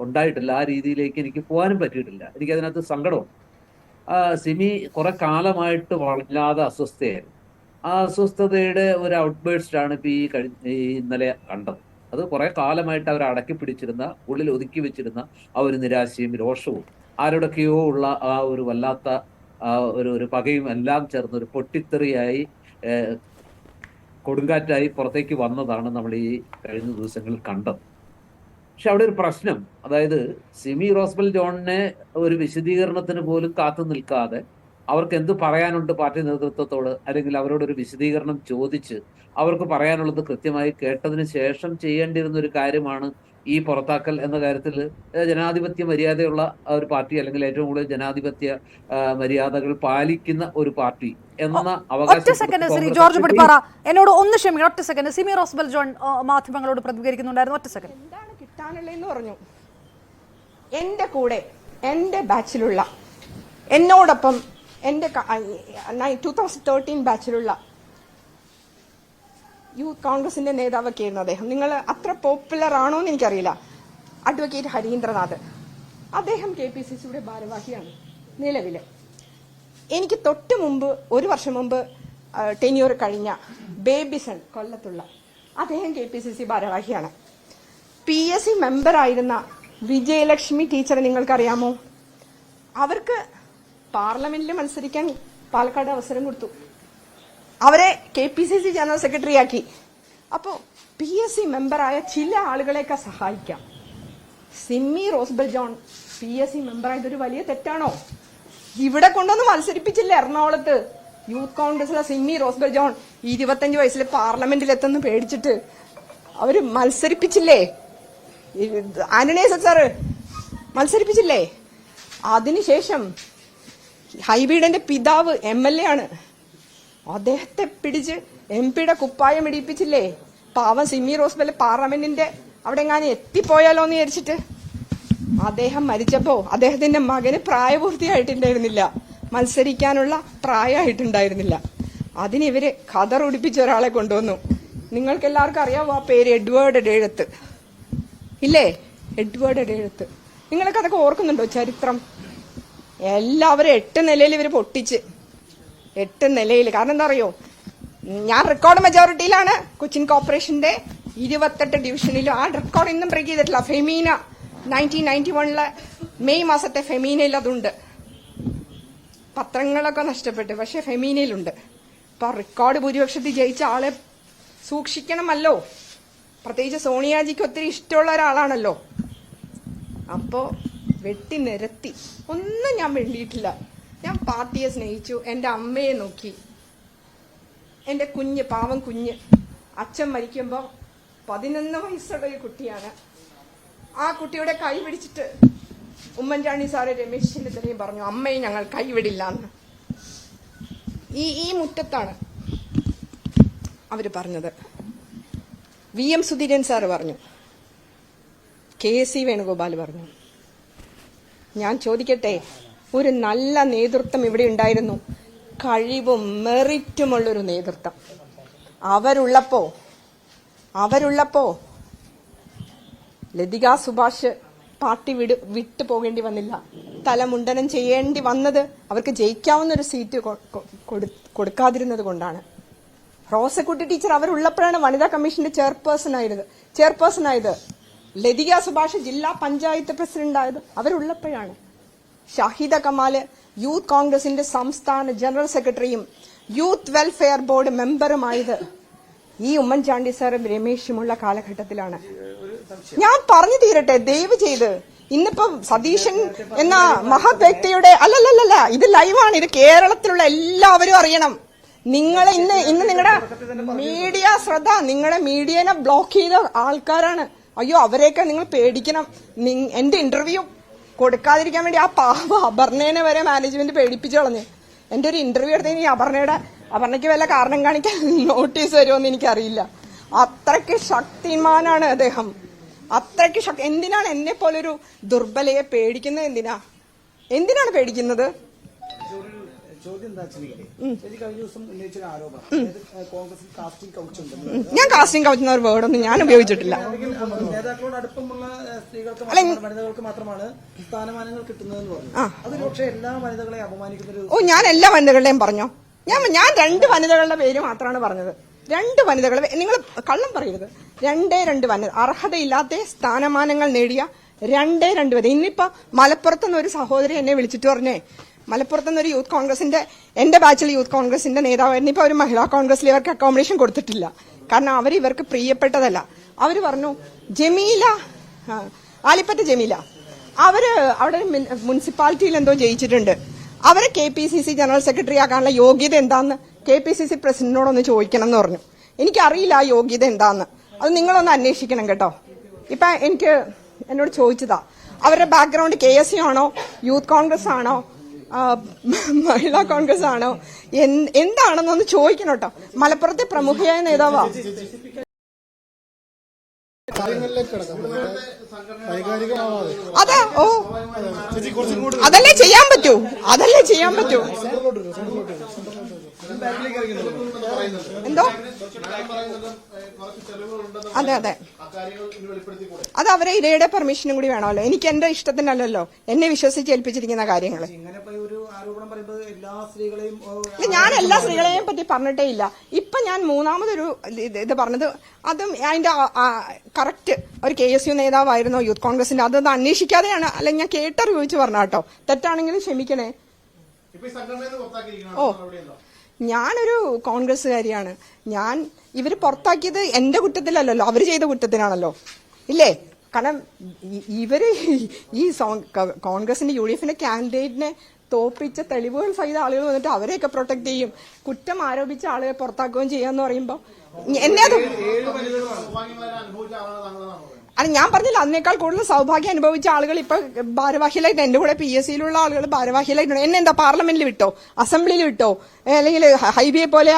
ഉണ്ടായിട്ടില്ല. ആ രീതിയിലേക്ക് എനിക്ക് പോകാനും പറ്റിയിട്ടില്ല. എനിക്കതിനകത്ത് സങ്കടമുണ്ട്. സിമി കുറെ കാലമായിട്ട് വല്ലാതെ അസ്വസ്ഥയായിരുന്നു. ആ അസ്വസ്ഥതയുടെ ഒരു ഔട്ട്ബേഴ്സ്റ്റാണ് ഇപ്പോൾ ഈ ഇന്നലെ കണ്ടത്. അത് കുറെ കാലമായിട്ട് അവർ അടക്കി പിടിച്ചിരുന്ന, ഉള്ളിൽ ഒതുക്കി വെച്ചിരുന്ന ആ ഒരു നിരാശയും രോഷവും ആരോടൊക്കെയോ ഉള്ള ആ ഒരു വല്ലാത്ത ഒരു പകയും എല്ലാം ചേർന്ന് ഒരു പൊട്ടിത്തെറിയായി, കൊടുങ്കാറ്റായി പുറത്തേക്ക് വന്നതാണ് നമ്മൾ ഈ കഴിഞ്ഞ ദിവസങ്ങളിൽ കണ്ടത്. പക്ഷെ അവിടെ ഒരു പ്രശ്നം, അതായത് സിമി റോസ്ബെൽ ജോണിനെ ഒരു വിശദീകരണത്തിന് പോലും കാത്തു നിൽക്കാതെ അവർക്ക് എന്ത് പറയാനുണ്ട് പാർട്ടി നേതൃത്വത്തോട്, അല്ലെങ്കിൽ അവരോടൊരു വിശദീകരണം ചോദിച്ച് അവർക്ക് പറയാനുള്ളത് കൃത്യമായി കേട്ടതിന് ശേഷം ചെയ്യേണ്ടിയിരുന്ന ഒരു കാര്യമാണ് ഈ പുറത്താക്കൽ എന്ന കാര്യത്തിൽ. ജനാധിപത്യ മര്യാദയുള്ള ഒരു പാർട്ടി, അല്ലെങ്കിൽ ഏറ്റവും കൂടുതൽ ജനാധിപത്യ മര്യാദകൾ പാലിക്കുന്ന ഒരു പാർട്ടി എന്ന അവകാശം. ജോർജ് പടിപ്പാറ, എന്നോട് ഒന്ന് ക്ഷമിക്കണം, ഒറ്റ സെക്കൻഡ്. സിമി റോസ്ബെൽ ജോൺ മാധ്യമങ്ങളോട് പ്രതികരിക്കുന്നുണ്ടായിരുന്നു. ഒറ്റ സെക്കൻഡ്. എന്താണ് കിട്ടാനുള്ളതെന്ന് പറഞ്ഞു. എന്റെ കൂടെ എന്റെ ബാച്ചിലുള്ള, എന്നോടൊപ്പം എന്റെ 2013 ബാച്ചിലുള്ള യൂത്ത് കോൺഗ്രസിന്റെ നേതാവൊക്കെ ആയിരുന്നു അദ്ദേഹം. നിങ്ങൾ അത്ര പോപ്പുലർ ആണോ എന്ന് എനിക്കറിയില്ല. അഡ്വക്കേറ്റ് ഹരീന്ദ്രനാഥ്, അദ്ദേഹം KPCCയുടെ ഭാരവാഹിയാണ് നിലവില്. എനിക്ക് തൊട്ട് മുമ്പ്, ഒരു വർഷം മുമ്പ് ടെന്യൂർ കഴിഞ്ഞ ബേബിസൺ കൊല്ലത്തുള്ള അദ്ദേഹം KPCC ഭാരവാഹിയാണ്. PSC മെമ്പറായിരുന്ന വിജയലക്ഷ്മി ടീച്ചറെ നിങ്ങൾക്കറിയാമോ? അവർക്ക് പാർലമെന്റിൽ മത്സരിക്കാൻ പാലക്കാട് അവസരം കൊടുത്തു. അവരെ KPCC ജനറൽ സെക്രട്ടറി ആക്കി. അപ്പോ PSC മെമ്പറായ ചില ആളുകളെയൊക്കെ സഹായിക്കാം. സിമ്മി റോസ്ബൽ ജോൺ PSC മെമ്പറായതൊരു വലിയ തെറ്റാണോ? ഇവിടെ കൊണ്ടൊന്ന് മത്സരിപ്പിച്ചില്ല. എറണാകുളത്ത് യൂത്ത് കോൺഗ്രസിലെ സിമ്മി റോസ്ബൽ ജോൺ 25 വയസ്സിൽ പാർലമെന്റിലെത്തുന്ന പേടിച്ചിട്ട് അവര് മത്സരിപ്പിച്ചില്ലേ? ആന്റണി സാറ് മത്സരിപ്പിച്ചില്ലേ? അതിനുശേഷം ഹൈബീഡന്റെ പിതാവ് MLA ആണ്. അദ്ദേഹത്തെ പിടിച്ച് MP-യുടെ കുപ്പായം ഇടിപ്പിച്ചില്ലേ? പാവം സിമ്മി റോസ്ബൽ പാർലമെന്റിന്റെ അവിടെ എങ്ങാനും എത്തിപ്പോയാലോ എന്ന് വിചാരിച്ചിട്ട്. അദ്ദേഹം മരിച്ചപ്പോ അദ്ദേഹത്തിന്റെ മകന് പ്രായപൂർത്തിയായിട്ടുണ്ടായിരുന്നില്ല, മത്സരിക്കാനുള്ള പ്രായമായിട്ടുണ്ടായിരുന്നില്ല. അതിനിവര് ഖദർ ഉടിപ്പിച്ച ഒരാളെ കൊണ്ടുവന്നു. നിങ്ങൾക്ക് എല്ലാവർക്കും അറിയാവോ ആ പേര്? എഡ്വേർഡ് എഴുത്ത് ഇല്ലേ? എഡ്വേർഡ് എഴുത്ത്. നിങ്ങളൊക്കെ അതൊക്കെ ഓർക്കുന്നുണ്ടോ ചരിത്രം? എല്ലാവരും 8 നിലയിൽ ഇവര് പൊട്ടിച്ച്, 8 നിലയിൽ. കാരണം എന്താ അറിയോ, ഞാൻ റെക്കോർഡ് മെജോറിറ്റിയിലാണ് കൊച്ചിൻ കോർപ്പറേഷന്റെ 28 ഡിവിഷനിലും. ആ റെക്കോർഡ് ഇന്നും ബ്രേക്ക് ചെയ്തിട്ടില്ല. ഫെമീന 1991 മെയ് മാസത്തെ ഫെമീനയിൽ അതുണ്ട്. പത്രങ്ങളൊക്കെ നഷ്ടപ്പെട്ടു, പക്ഷെ ഫെമീനയിലുണ്ട്. അപ്പൊ റെക്കോർഡ് ഭൂരിപക്ഷത്തിൽ ജയിച്ച ആളെ സൂക്ഷിക്കണമല്ലോ. പ്രത്യേകിച്ച് സോണിയാജിക്ക് ഒത്തിരി ഇഷ്ടമുള്ള ഒരാളാണല്ലോ. അപ്പോ വെട്ടി നിരത്തി. ഒന്നും ഞാൻ വേണ്ടിയിട്ടില്ല. ഞാൻ പാർട്ടിയെ സ്നേഹിച്ചു, എന്റെ അമ്മയെ നോക്കി. എന്റെ കുഞ്ഞ്, പാവം കുഞ്ഞ്, അച്ഛൻ മരിക്കുമ്പോ 11 വയസ്സുള്ള ഒരു കുട്ടിയാണ്. ആ കുട്ടിയുടെ കൈ പിടിച്ചിട്ട് ഉമ്മൻചാണ്ടി സാറ് രമേശ് ചെന്നിത്തലയും പറഞ്ഞു, അമ്മയെ ഞങ്ങൾ കൈവിടില്ല എന്ന്. ഈ മുറ്റത്താണ് അവര് പറഞ്ഞത്. VM സുധീരൻ സാറ് പറഞ്ഞു, KC വേണുഗോപാൽ പറഞ്ഞു. ഞാൻ ചോദിക്കട്ടെ, ഒരു നല്ല നേതൃത്വം ഇവിടെ ഉണ്ടായിരുന്നു, കഴിവും മെറിറ്റുമുള്ളൊരു നേതൃത്വം. അവരുള്ളപ്പോ ലതിക സുഭാഷ് പാർട്ടി വിട്ടു പോകേണ്ടി വന്നില്ല. തലമുണ്ടനം ചെയ്യേണ്ടി വന്നത് അവർക്ക് ജയിക്കാവുന്ന ഒരു സീറ്റ് കൊടുക്കാതിരുന്നത് കൊണ്ടാണ്. റോസക്കുട്ടി ടീച്ചർ അവരുള്ളപ്പോഴാണ് വനിതാ കമ്മീഷന്റെ ചെയർപേഴ്സൺ ആയത്. ലതിക സുഭാഷ് ജില്ലാ പഞ്ചായത്ത് പ്രസിഡന്റ് ആയത് അവരുള്ളപ്പോഴാണ്. ഷാഹിദ കമാല് യൂത്ത് കോൺഗ്രസിന്റെ സംസ്ഥാന ജനറൽ സെക്രട്ടറിയും യൂത്ത് വെൽഫെയർ ബോർഡ് മെമ്പറുമായത് ഈ ഉമ്മൻചാണ്ടി സാറും രമേശുമുള്ള കാലഘട്ടത്തിലാണ്. ഞാൻ പറഞ്ഞു തീരട്ടെ ദയവ് ചെയ്ത്. ഇന്നിപ്പോ സതീശൻ എന്ന മഹത് വ്യക്തിയുടെ അല്ലല്ല, ഇത് ലൈവാണ്. ഇത് കേരളത്തിലുള്ള എല്ലാവരും അറിയണം. നിങ്ങളെ ഇന്ന് നിങ്ങളുടെ മീഡിയ ശ്രദ്ധ, നിങ്ങളുടെ മീഡിയനെ ബ്ലോക്ക് ചെയ്ത ആൾക്കാരാണ്. അയ്യോ, അവരെയൊക്കെ നിങ്ങൾ പേടിക്കണം. എന്റെ ഇന്റർവ്യൂ കൊടുക്കാതിരിക്കാൻ വേണ്ടി ആ പാവ അപർണേനെ വരെ മാനേജ്മെന്റ് പേടിപ്പിച്ചു കളഞ്ഞു. എന്റെ ഒരു ഇന്റർവ്യൂ എടുത്തതിന് അപർണയ്ക്ക് വല്ല കാരണം കാണിക്കാൻ നോട്ടീസ് വരുമോന്ന് എനിക്കറിയില്ല. അത്രയ്ക്ക് ശക്തിമാനാണ് അദ്ദേഹം. അത്രയ്ക്ക് എന്തിനാണ് എന്നെ പോലൊരു ദുർബലയെ പേടിക്കുന്നത്? എന്തിനാണ് പേടിക്കുന്നത്? ഞാൻ കാസ്റ്റിംഗ് കൗച്ച് എന്ന ഒരു വേർഡൊന്നും ഞാൻ ഉപയോഗിച്ചിട്ടില്ല. ഞാൻ എല്ലാ വനിതകളുടെയും പറഞ്ഞോ? ഞാൻ 2 വനിതകളുടെ പേര് മാത്രമാണ് പറഞ്ഞത്. 2 വനിതകളെ നിങ്ങൾ കള്ളം പറയരുത്. 2 വനിത അർഹതയില്ലാത്ത സ്ഥാനമാനങ്ങൾ നേടിയ 2 വനിത. ഇന്നിപ്പോ മലപ്പുറത്തുനിന്ന് ഒരു സഹോദരി എന്നെ വിളിച്ചിട്ട് പറഞ്ഞേ, മലപ്പുറത്തുനിന്ന് ഒരു യൂത്ത് കോൺഗ്രസിന്റെ എന്റെ ബാച്ചിൽ യൂത്ത് കോൺഗ്രസിന്റെ നേതാവായിരുന്നു. ഇപ്പൊ ഒരു മഹിളാ കോൺഗ്രസിൽ ഇവർക്ക് അക്കോമഡേഷൻ കൊടുത്തിട്ടില്ല. കാരണം ഇവർക്ക് പ്രിയപ്പെട്ടതല്ല. അവര് പറഞ്ഞു, ജമീല, ആലിപ്പറ്റ ജമീല, അവര് അവിടെ മുനിസിപ്പാലിറ്റിയിൽ എന്തോ ജയിച്ചിട്ടുണ്ട്. അവരെ KPCC ജനറൽ സെക്രട്ടറി ആക്കാനുള്ള യോഗ്യത എന്താന്ന് KPCC പ്രസിഡന്റിനോടൊന്ന് ചോദിക്കണം എന്ന് പറഞ്ഞു. എനിക്കറിയില്ല ആ യോഗ്യത എന്താന്ന്. അത് നിങ്ങളൊന്ന് അന്വേഷിക്കണം കേട്ടോ. ഇപ്പൊ എന്നോട് ചോദിച്ചതാ, അവരുടെ ബാക്ക്ഗ്രൗണ്ട് KSU ആണോ, യൂത്ത് കോൺഗ്രസ് ആണോ, മഹിളാ കോൺഗ്രസ് ആണോ, എന്താണെന്നൊന്ന് ചോദിക്കണം കേട്ടോ. മലപ്പുറത്തെ പ്രമുഖയായ നേതാവാ. അതെ, അതല്ലേ ചെയ്യാൻ പറ്റൂ. എന്തോ? അതെ അത് അവരെ ഇരയുടെ പെർമിഷനും കൂടി വേണമല്ലോ. എനിക്ക് എന്റെ ഇഷ്ടത്തിനല്ലല്ലോ എന്നെ വിശ്വസിച്ച് ഏൽപ്പിച്ചിരിക്കുന്ന കാര്യങ്ങൾ. ഞാൻ എല്ലാ സ്ത്രീകളെയും പറ്റി പറഞ്ഞിട്ടേ ഇല്ല. ഇപ്പൊ ഞാൻ മൂന്നാമതൊരു ഇത് പറഞ്ഞത്, അതും അതിന്റെ കറക്റ്റ് ഒരു KSU നേതാവായിരുന്നോ യൂത്ത് കോൺഗ്രസിന്റെ, അതൊന്നും അന്വേഷിക്കാതെയാണ്. അല്ലെങ്കിൽ ഞാൻ കേട്ടറിവ് വെച്ച് പറഞ്ഞ കേട്ടോ. തെറ്റാണെങ്കിലും ക്ഷമിക്കണേ. ഓ, ഞാനൊരു കോൺഗ്രസ്സുകാരിയാണ്. ഇവര് പുറത്താക്കിയത് എന്റെ കുറ്റത്തിലല്ലല്ലോ, അവര് ചെയ്ത കുറ്റത്തിനാണല്ലോ, ഇല്ലേ? കാരണം ഇവര് ഈ കോൺഗ്രസിന്റെ UDFന്റെ കാൻഡിഡേറ്റിനെ തോപ്പിച്ച തെളിവുകൾ സഹിത ആളുകൾ വന്നിട്ട് അവരെയൊക്കെ പ്രൊട്ടക്ട് ചെയ്യും, കുറ്റം ആരോപിച്ച ആളുകളെ പുറത്താക്കുകയും ചെയ്യാന്ന് പറയുമ്പോ എന്നെ അത് ഞാൻ പറഞ്ഞില്ല, അതിനേക്കാൾ കൂടുതൽ സൗഭാഗ്യം അനുഭവിച്ച ആളുകൾ ഇപ്പൊ ഭാരവാഹികളായിട്ട് എന്റെ കൂടെ PSCയിലുള്ള ആളുകൾ ഭാരവാഹികളായിട്ടുണ്ട്. എന്നെ എന്താ പാർലമെന്റിൽ വിട്ടോ, അസംബ്ലിയിൽ വിട്ടോ, അല്ലെങ്കിൽ ഹൈബിയെ പോലെ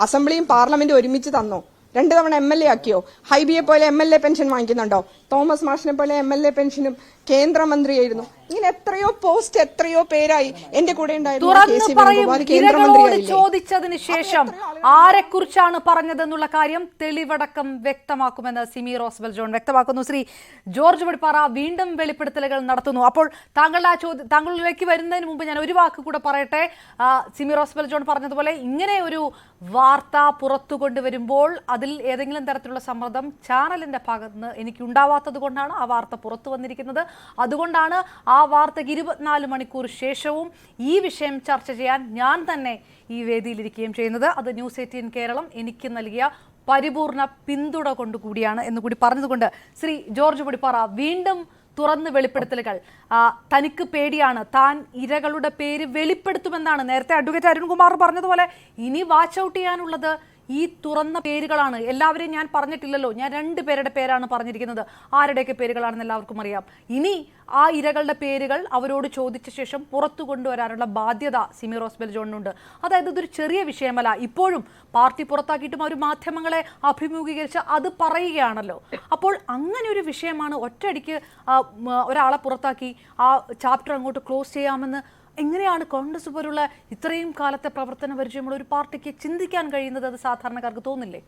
അസംബ്ലിയും പാർലമെന്റും ഒരുമിച്ച് തന്നോ? 2 തവണ MLA ആക്കിയോ? ഹൈബിയെ പോലെ MLA പെൻഷൻ വാങ്ങിക്കുന്നുണ്ടോ? തോമസ് മാഷിനെ പോലെ MLA പെൻഷനും കേന്ദ്രമന്ത്രിയായിരുന്നു. ഇങ്ങനെ എത്രയോ പോസ്റ്റ് എത്രയോ പേരായി എന്റെ കൂടെ ഉണ്ടായിരുന്നു. ചോദിച്ചതിന് ശേഷം ആരെക്കുറിച്ചാണ് പറഞ്ഞതെന്നുള്ള കാര്യം തെളിവടക്കം വ്യക്തമാക്കുമെന്ന് സിമി റോസ്ബെൽ ജോൺ വ്യക്തമാക്കുന്നു. ശ്രീ ജോർജ് വടിപ്പാറ വീണ്ടും വെളിപ്പെടുത്തലുകൾ നടത്തുന്നു. അപ്പോൾ താങ്കളിലേക്ക് വരുന്നതിന് മുമ്പ് ഞാൻ ഒരു വാക്ക് കൂടെ പറയട്ടെ. സിമി റോസ്ബെൽ ജോൺ പറഞ്ഞതുപോലെ ഇങ്ങനെ ഒരു വാർത്ത പുറത്തു കൊണ്ടുവരുമ്പോൾ അതിൽ ഏതെങ്കിലും തരത്തിലുള്ള സമ്മർദ്ദം ചാനലിന്റെ ഭാഗത്ത് നിന്ന് എനിക്ക് ഉണ്ടാവാത്തത് കൊണ്ടാണ് ആ വാർത്ത പുറത്തു വന്നിരിക്കുന്നത്. അതുകൊണ്ടാണ് ആ വാർത്തയ്ക്ക് 24 മണിക്കൂർ ശേഷവും ഈ വിഷയം ചർച്ച ചെയ്യാൻ ഞാൻ തന്നെ ഈ വേദിയിലിരിക്കുകയും ചെയ്യുന്നത്. അത് ന്യൂസ് 18 കേരളം എനിക്ക് നൽകിയ പരിപൂർണ പിന്തുണ കൊണ്ടുകൂടിയാണ് എന്നുകൂടി പറഞ്ഞതുകൊണ്ട് ശ്രീ ജോർജ് വടിപ്പാറ വീണ്ടും തുറന്ന് വെളിപ്പെടുത്തലുകൾ. തനിക്ക് പേടിയാണ്, താൻ ഇരകളുടെ പേര് വെളിപ്പെടുത്തുമെന്നാണ് നേരത്തെ അഡ്വക്കേറ്റ് അരുൺകുമാർ പറഞ്ഞതുപോലെ. ഇനി വാച്ച് ഔട്ട് ചെയ്യാനുള്ളത് ഈ തുറന്ന പേരുകളാണ്. എല്ലാവരെയും ഞാൻ പറഞ്ഞിട്ടില്ലല്ലോ, ഞാൻ 2 പേരുടെ പേരാണ് പറഞ്ഞിരിക്കുന്നത്. ആരുടെയൊക്കെ പേരുകളാണെന്ന് എല്ലാവർക്കും അറിയാം. ഇനി ആ ഇരകളുടെ പേരുകൾ അവരോട് ചോദിച്ച ശേഷം പുറത്തു കൊണ്ടുവരാനുള്ള ബാധ്യത സിമി റോസ്ബെൽ ജോണിനുണ്ട്. അതായത് ഇതൊരു ചെറിയ വിഷയമല്ല. ഇപ്പോഴും പാർട്ടി പുറത്താക്കിയിട്ടും അവർ മാധ്യമങ്ങളെ അഭിമുഖീകരിച്ച് അത് പറയുകയാണല്ലോ. അപ്പോൾ അങ്ങനെ ഒരു വിഷയമാണ് ഒറ്റയടിക്ക് ഒരാളെ പുറത്താക്കി ആ ചാപ്റ്റർ അങ്ങോട്ട് ക്ലോസ് ചെയ്യാമെന്ന് എങ്ങനെയാണ് കോൺഗ്രസ് പോലുള്ള ഇത്രയും കാലത്തെ പ്രവർത്തന പരിചയമുള്ള ഒരു പാർട്ടിക്ക് ചിന്തിക്കാൻ കഴിയുന്നത്? അത് സാധാരണക്കാർക്ക് തോന്നില്ലേ?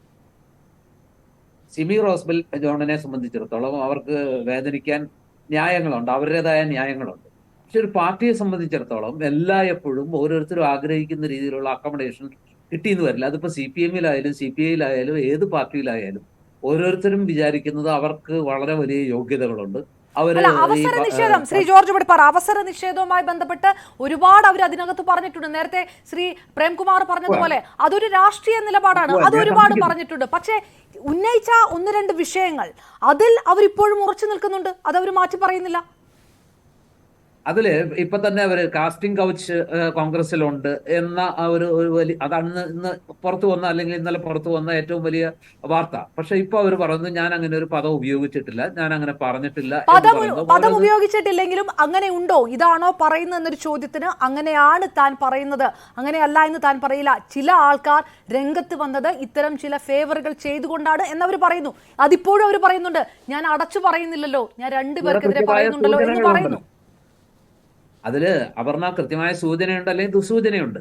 സിമി റോസ്ബെൽ ജോണിനെ സംബന്ധിച്ചിടത്തോളം അവർക്ക് വേദനിക്കാൻ ന്യായങ്ങളുണ്ട്, അവരുടേതായ ന്യായങ്ങളുണ്ട്. പക്ഷെ ഒരു പാർട്ടിയെ സംബന്ധിച്ചിടത്തോളം എപ്പോഴും ഓരോരുത്തരും ആഗ്രഹിക്കുന്ന രീതിയിലുള്ള അക്കോമഡേഷൻ കിട്ടിയെന്ന് വരില്ല. അതിപ്പോ CPM-ലായാലും CPI-ലായാലും ഏത് പാർട്ടിയിലായാലും ഓരോരുത്തരും വിചാരിക്കുന്നത് അവർക്ക് വളരെ വലിയ യോഗ്യതകളുണ്ട്. അവസര നിഷേധം, ശ്രീ ജോർജ് വടിപ്പാറ, അവസര നിഷേധവുമായി ബന്ധപ്പെട്ട് ഒരുപാട് അവർ അതിനകത്ത് പറഞ്ഞിട്ടുണ്ട്. നേരത്തെ ശ്രീ പ്രേംകുമാർ പറഞ്ഞതുപോലെ അതൊരു രാഷ്ട്രീയ നിലപാടാണ്, അത് ഒരുപാട് പറഞ്ഞിട്ടുണ്ട്. പക്ഷേ ഉന്നയിച്ച 1-2 വിഷയങ്ങൾ അതിൽ അവരിപ്പോഴും ഉറച്ചു നിൽക്കുന്നുണ്ട്, അത് അവർ മാറ്റി പറയുന്നില്ല. അതില് ഇപ്പൊ തന്നെ അവര് കാസ്റ്റിംഗ് കൗച്ച് കോൺഗ്രസിലുണ്ട് എന്ന ഒരു വലിയ, അതാണ് ഇന്ന് പുറത്തു വന്ന, അല്ലെങ്കിൽ ഇന്നലെ പുറത്തു വന്ന ഏറ്റവും വലിയ വാർത്ത. പക്ഷെ ഇപ്പൊ അവർ പറയുന്നത് ഞാൻ അങ്ങനെ ഒരു പദം ഉപയോഗിച്ചിട്ടില്ല, ഞാൻ അങ്ങനെ പറഞ്ഞിട്ടില്ല. പദം ഉപയോഗിച്ചിട്ടില്ലെങ്കിലും അങ്ങനെ ഉണ്ടോ, ഇതാണോ പറയുന്നത് എന്നൊരു ചോദ്യത്തിന് അങ്ങനെയാണ് താൻ പറയുന്നത്, അങ്ങനെയല്ല എന്ന് താൻ പറയില്ല. ചില ആൾക്കാർ രംഗത്ത് വന്നത് ഇത്തരം ചില ഫേവറുകൾ ചെയ്തുകൊണ്ടാണ് എന്നവർ പറയുന്നു. അതിപ്പോഴും അവർ പറയുന്നുണ്ട്, ഞാൻ അടച്ചു പറയുന്നില്ലല്ലോ, ഞാൻ 2 പേർക്കെതിരെ പറയുന്നുണ്ടല്ലോ എന്ന് പറയുന്നു. അതില് അപർണ കൃത്യമായ സൂചനയുണ്ട്, അല്ലെങ്കിൽ ദുസൂചനയുണ്ട്.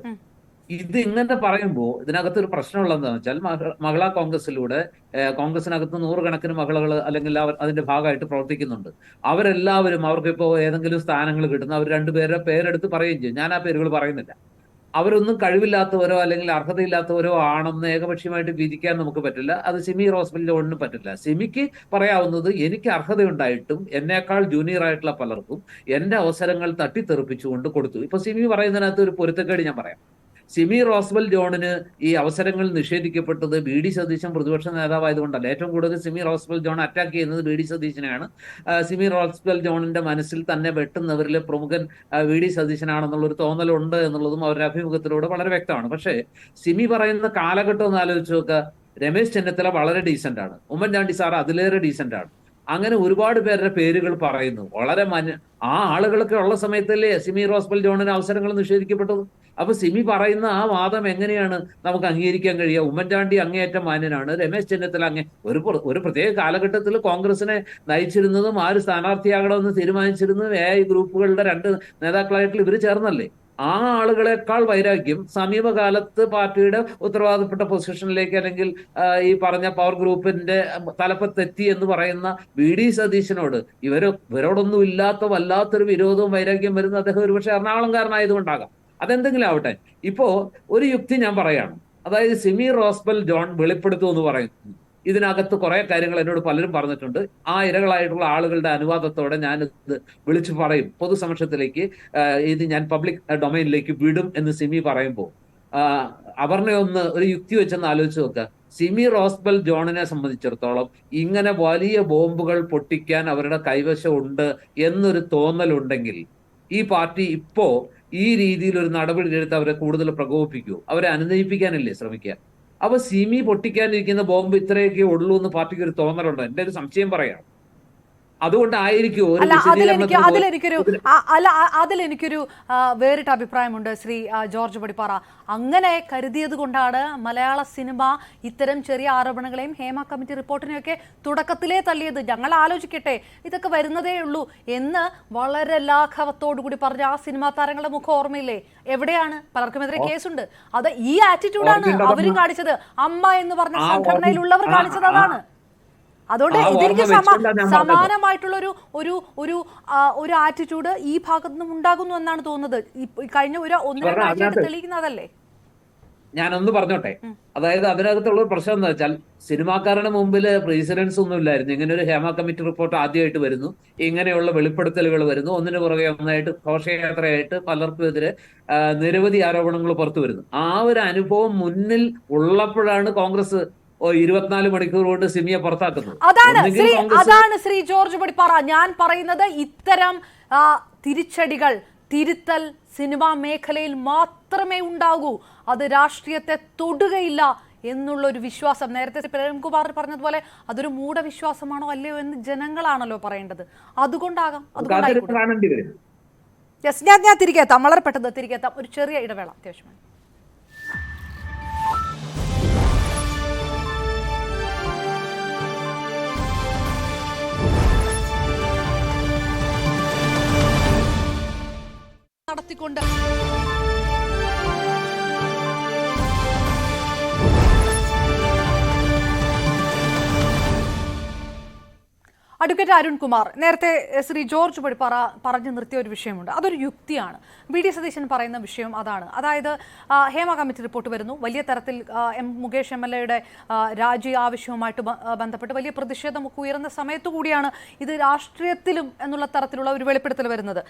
ഇത് ഇങ്ങനത്തെ പറയുമ്പോൾ ഇതിനകത്തൊരു പ്രശ്നമുള്ളതെന്ന് വെച്ചാൽ മഹിളാ കോൺഗ്രസിലൂടെ കോൺഗ്രസിനകത്ത് 100 കണക്കിന് മഹിളകൾ അല്ലെങ്കിൽ അതിന്റെ ഭാഗമായിട്ട് പ്രവർത്തിക്കുന്നുണ്ട്. അവരെല്ലാവരും അവർക്കിപ്പോ ഏതെങ്കിലും സ്ഥാനങ്ങൾ കിട്ടുന്ന അവർ 2 പേരുടെ പേരെടുത്ത് പറയുകയും ചെയ്യും. ഞാൻ ആ പേരുകൾ പറയുന്നില്ല. അവരൊന്നും കഴിവില്ലാത്തവരോ അല്ലെങ്കിൽ അർഹതയില്ലാത്തവരോ ആണെന്ന് ഏകപക്ഷീയമായിട്ട് വിധിക്കാൻ നമുക്ക് പറ്റില്ല. അത് സിമി റോസ്ബെൽ ജോണിനും പറ്റില്ല. സിമിക്ക് പറയാവുന്നത് എനിക്ക് അർഹതയുണ്ടായിട്ടും എന്നേക്കാൾ ജൂനിയർ ആയിട്ടുള്ള പലർക്കും എന്റെ അവസരങ്ങൾ തട്ടിത്തെറിപ്പിച്ചുകൊണ്ട് കൊടുത്തു. ഇപ്പൊ സിമി പറയുന്നതിനകത്ത് ഒരു പൊരുത്തക്കേട് ഞാൻ പറയാം. സിമി റോസ്ബെൽ ജോണിന് ഈ അവസരങ്ങൾ നിഷേധിക്കപ്പെട്ടത് BD സതീശൻ പ്രതിപക്ഷ നേതാവായതുകൊണ്ടല്ല. ഏറ്റവും കൂടുതൽ സിമി റോസ്ബെൽ ജോൺ അറ്റാക്ക് ചെയ്യുന്നത് BD സതീശനെയാണ്. സിമി റോസ്ബെൽ ജോണിന്റെ മനസ്സിൽ തന്നെ വെട്ടുന്നവരിലെ പ്രമുഖൻ BD സതീശനാണെന്നുള്ളൊരു തോന്നലുണ്ട് എന്നുള്ളതും അവരുടെ അഭിമുഖത്തിലൂടെ വളരെ വ്യക്തമാണ്. പക്ഷേ സിമി പറയുന്ന കാലഘട്ടം ഒന്ന് ആലോചിച്ച് നോക്കുക. രമേശ് ചെന്നിത്തല വളരെ ഡീസന്റ് ആണ്, ഉമ്മൻചാണ്ടി സാർ അതിലേറെ ഡീസന്റ് ആണ്. അങ്ങനെ ഒരുപാട് പേരുടെ പേരുകൾ പറയുന്നു. വളരെ ആ ആളുകളൊക്കെ ഉള്ള സമയത്തല്ലേ സിമി റോസ്ബെൽ ജോണിന് അവസരങ്ങൾ നിഷേധിക്കപ്പെട്ടത്. അപ്പൊ സിമി പറയുന്ന ആ വാദം എങ്ങനെയാണ് നമുക്ക് അംഗീകരിക്കാൻ കഴിയുക? ഉമ്മൻചാണ്ടി അങ്ങേയറ്റം മാന്യനാണ്, രമേശ് ചെന്നിത്തല ഒരു പ്രത്യേക കാലഘട്ടത്തിൽ കോൺഗ്രസിനെ നയിച്ചിരുന്നതും ആര് സ്ഥാനാർത്ഥിയാകണമെന്ന് തീരുമാനിച്ചിരുന്നതും AI ഗ്രൂപ്പുകളുടെ 2 നേതാക്കളായിട്ടുള്ള ഇവർ ചേർന്നല്ലേ. ആ ആളുകളെക്കാൾ വൈരാഗ്യം സമീപകാലത്ത് പാർട്ടിയുടെ ഉത്തരവാദപ്പെട്ട പൊസിഷനിലേക്ക് അല്ലെങ്കിൽ ഈ പറഞ്ഞ പവർ ഗ്രൂപ്പിന്റെ തലപ്പത്തെത്തി എന്ന് പറയുന്ന BD സതീശനോട് ഇവരോടൊന്നും ഇല്ലാത്ത വല്ലാത്തൊരു വിരോധവും വൈരാഗ്യം വരുന്ന അദ്ദേഹം ഒരുപക്ഷെ എറണാകുളംകാരനായതുകൊണ്ടാകാം. അതെന്തെങ്കിലും ആവട്ടെ. ഇപ്പോ ഒരു യുക്തി ഞാൻ പറയാണ്. അതായത് സിമി റോസ്ബെൽ ജോൺ വെളിപ്പെടുത്തും എന്ന് പറയുന്നു. ഇതിനകത്ത് കുറെ കാര്യങ്ങൾ എന്നോട് പലരും പറഞ്ഞിട്ടുണ്ട്. ആ ഇരകളായിട്ടുള്ള ആളുകളുടെ അനുവാദത്തോടെ ഞാനിത് വിളിച്ചു പറയും, പൊതുസമക്ഷത്തിലേക്ക് ഇത് ഞാൻ പബ്ലിക് ഡൊമൈനിലേക്ക് വിടും എന്ന് സിമി പറയുമ്പോൾ അപർണ ഒരു യുക്തി വെച്ചെന്ന് ആലോചിച്ച് നോക്കുക. സിമി റോസ്ബൽ ജോണിനെ സംബന്ധിച്ചിടത്തോളം ഇങ്ങനെ വലിയ ബോംബുകൾ പൊട്ടിക്കാൻ അവരുടെ കൈവശം ഉണ്ട് എന്നൊരു തോന്നലുണ്ടെങ്കിൽ ഈ പാർട്ടി ഇപ്പോ ഈ രീതിയിൽ ഒരു നടപടി എടുത്ത് അവരെ കൂടുതൽ പ്രകോപിപ്പിക്കൂ, അവരെ അനുനയിപ്പിക്കാനല്ലേ ശ്രമിക്കുക? അപ്പൊ സിമി പൊട്ടിക്കാനിരിക്കുന്ന ബോംബ് ഇത്രയൊക്കെ ഉള്ളൂ എന്ന് പാർട്ടിക്ക് ഒരു തോന്നലുണ്ടോ? എന്റെ ഒരു സംശയം പറയാം. അതുകൊണ്ടായിരിക്കും അതിലെനിക്കൊരു വേറിട്ട അഭിപ്രായമുണ്ട് ശ്രീ ജോർജ് പടിപ്പാറ. അങ്ങനെ കരുതിയത് കൊണ്ടാണ് മലയാള സിനിമ ഇത്തരം ചെറിയ ആരോപണങ്ങളെയും ഹേമ കമ്മിറ്റി റിപ്പോർട്ടിനെയൊക്കെ തുടക്കത്തിലേ തള്ളിയത്. ഞങ്ങൾ ആലോചിക്കട്ടെ, ഇതൊക്കെ വരുന്നതേ ഉള്ളൂ എന്ന് വളരെ ലാഘവത്തോടു കൂടി പറഞ്ഞ ആ സിനിമാ താരങ്ങളുടെ മുഖം ഓർമ്മയില്ലേ? എവിടെയാണ്? പലർക്കുമെതിരെ കേസുണ്ട്. അത് ഈ ആറ്റിറ്റ്യൂഡാണ് അവരും കാണിച്ചത്. അമ്മ എന്ന് പറഞ്ഞ സംഘടനയിലുള്ളവർ കാണിച്ചത് അതാണ്. അതുകൊണ്ട് ഇതെനിക്ക് സമാനമായിട്ടുള്ള ഒരു ആറ്റിറ്റ്യൂഡ് ഈ ഭാഗത്തു നിന്നും ഉണ്ടാകുന്നു എന്നാണ് തോന്നുന്നത്. കഴിഞ്ഞ ഒരു 1-2 ആഴ്ചയായിട്ട് തെളിയിക്കുന്നതല്ലേ. ഞാനൊന്ന് പറഞ്ഞോട്ടെ. അതായത് അതിനകത്തുള്ള ഒരു പ്രശ്നം എന്താ വെച്ചാൽ, സിനിമാക്കാരുടെ മുമ്പിൽ പ്രീസിഡൻസ് ഒന്നും ഇല്ലായിരുന്നു. ഇങ്ങനെ ഒരു ഹേമ കമ്മിറ്റി റിപ്പോർട്ട് ആദ്യമായിട്ട് വരുന്നു, ഇങ്ങനെയുള്ള വെളിപ്പെടുത്തലുകൾ വരുന്നു, ഒന്നിനു പുറകെ ഒന്നായിട്ട് ഘോഷയാത്രയായിട്ട് പലർക്കുമെതിരെ നിരവധി ആരോപണങ്ങൾ പുറത്തു വരുന്നു. ആ ഒരു അനുഭവം മുന്നിൽ ഉള്ളപ്പോഴാണ് കോൺഗ്രസ് 24 മണിക്കൂർ കൊണ്ട് സിമിയെ പുറത്താക്കുന്നത്. അതാണ് ശ്രീ ജോർജ് പടിപ്പാറ ഞാൻ പറയുന്നത്. ഇത്തരം തിരിച്ചടികൾ, തിരുത്തൽ സിനിമാ മേഖലയിൽ മാത്രമേ ഉണ്ടാകൂ, അത് രാഷ്ട്രീയത്തെ തൊടുകയില്ല എന്നുള്ളൊരു വിശ്വാസം. നേരത്തെ പ്രേംകുമാർ പറഞ്ഞതുപോലെ അതൊരു മൂഢവിശ്വാസമാണോ അല്ലയോ എന്ന് ജനങ്ങളാണല്ലോ പറയേണ്ടത്. അതുകൊണ്ടാകാം. ഞാൻ തിരികെ എത്താം, വളരെ പെട്ടെന്ന് തിരികെ എത്താം. ഒരു ചെറിയ ഇടവേള അത്യാവശ്യമാണ്. നടത്തിക്കൊണ്ട് അഡ്വക്കേറ്റ് അരുൺകുമാർ, നേരത്തെ ശ്രീ ജോർജ് പടിപ്പാറ പറഞ്ഞു നിർത്തിയ ഒരു വിഷയമുണ്ട്. അതൊരു യുക്തിയാണ്. വി.ഡി. സതീശൻ പറയുന്ന വിഷയം അതാണ്. അതായത് ഹേമ കമ്മിറ്റി റിപ്പോർട്ട് വരുന്നു, വലിയ തരത്തിൽ മുകേഷ് MLA-യുടെ രാജി ആവശ്യവുമായിട്ട് ബന്ധപ്പെട്ട് വലിയ പ്രതിഷേധമൊക്കെ ഉയർന്ന സമയത്തു കൂടിയാണ് ഇത് രാഷ്ട്രീയത്തിലും എന്നുള്ള തരത്തിലുള്ള ഒരു വെളിപ്പെടുത്തൽ വരുന്നത്.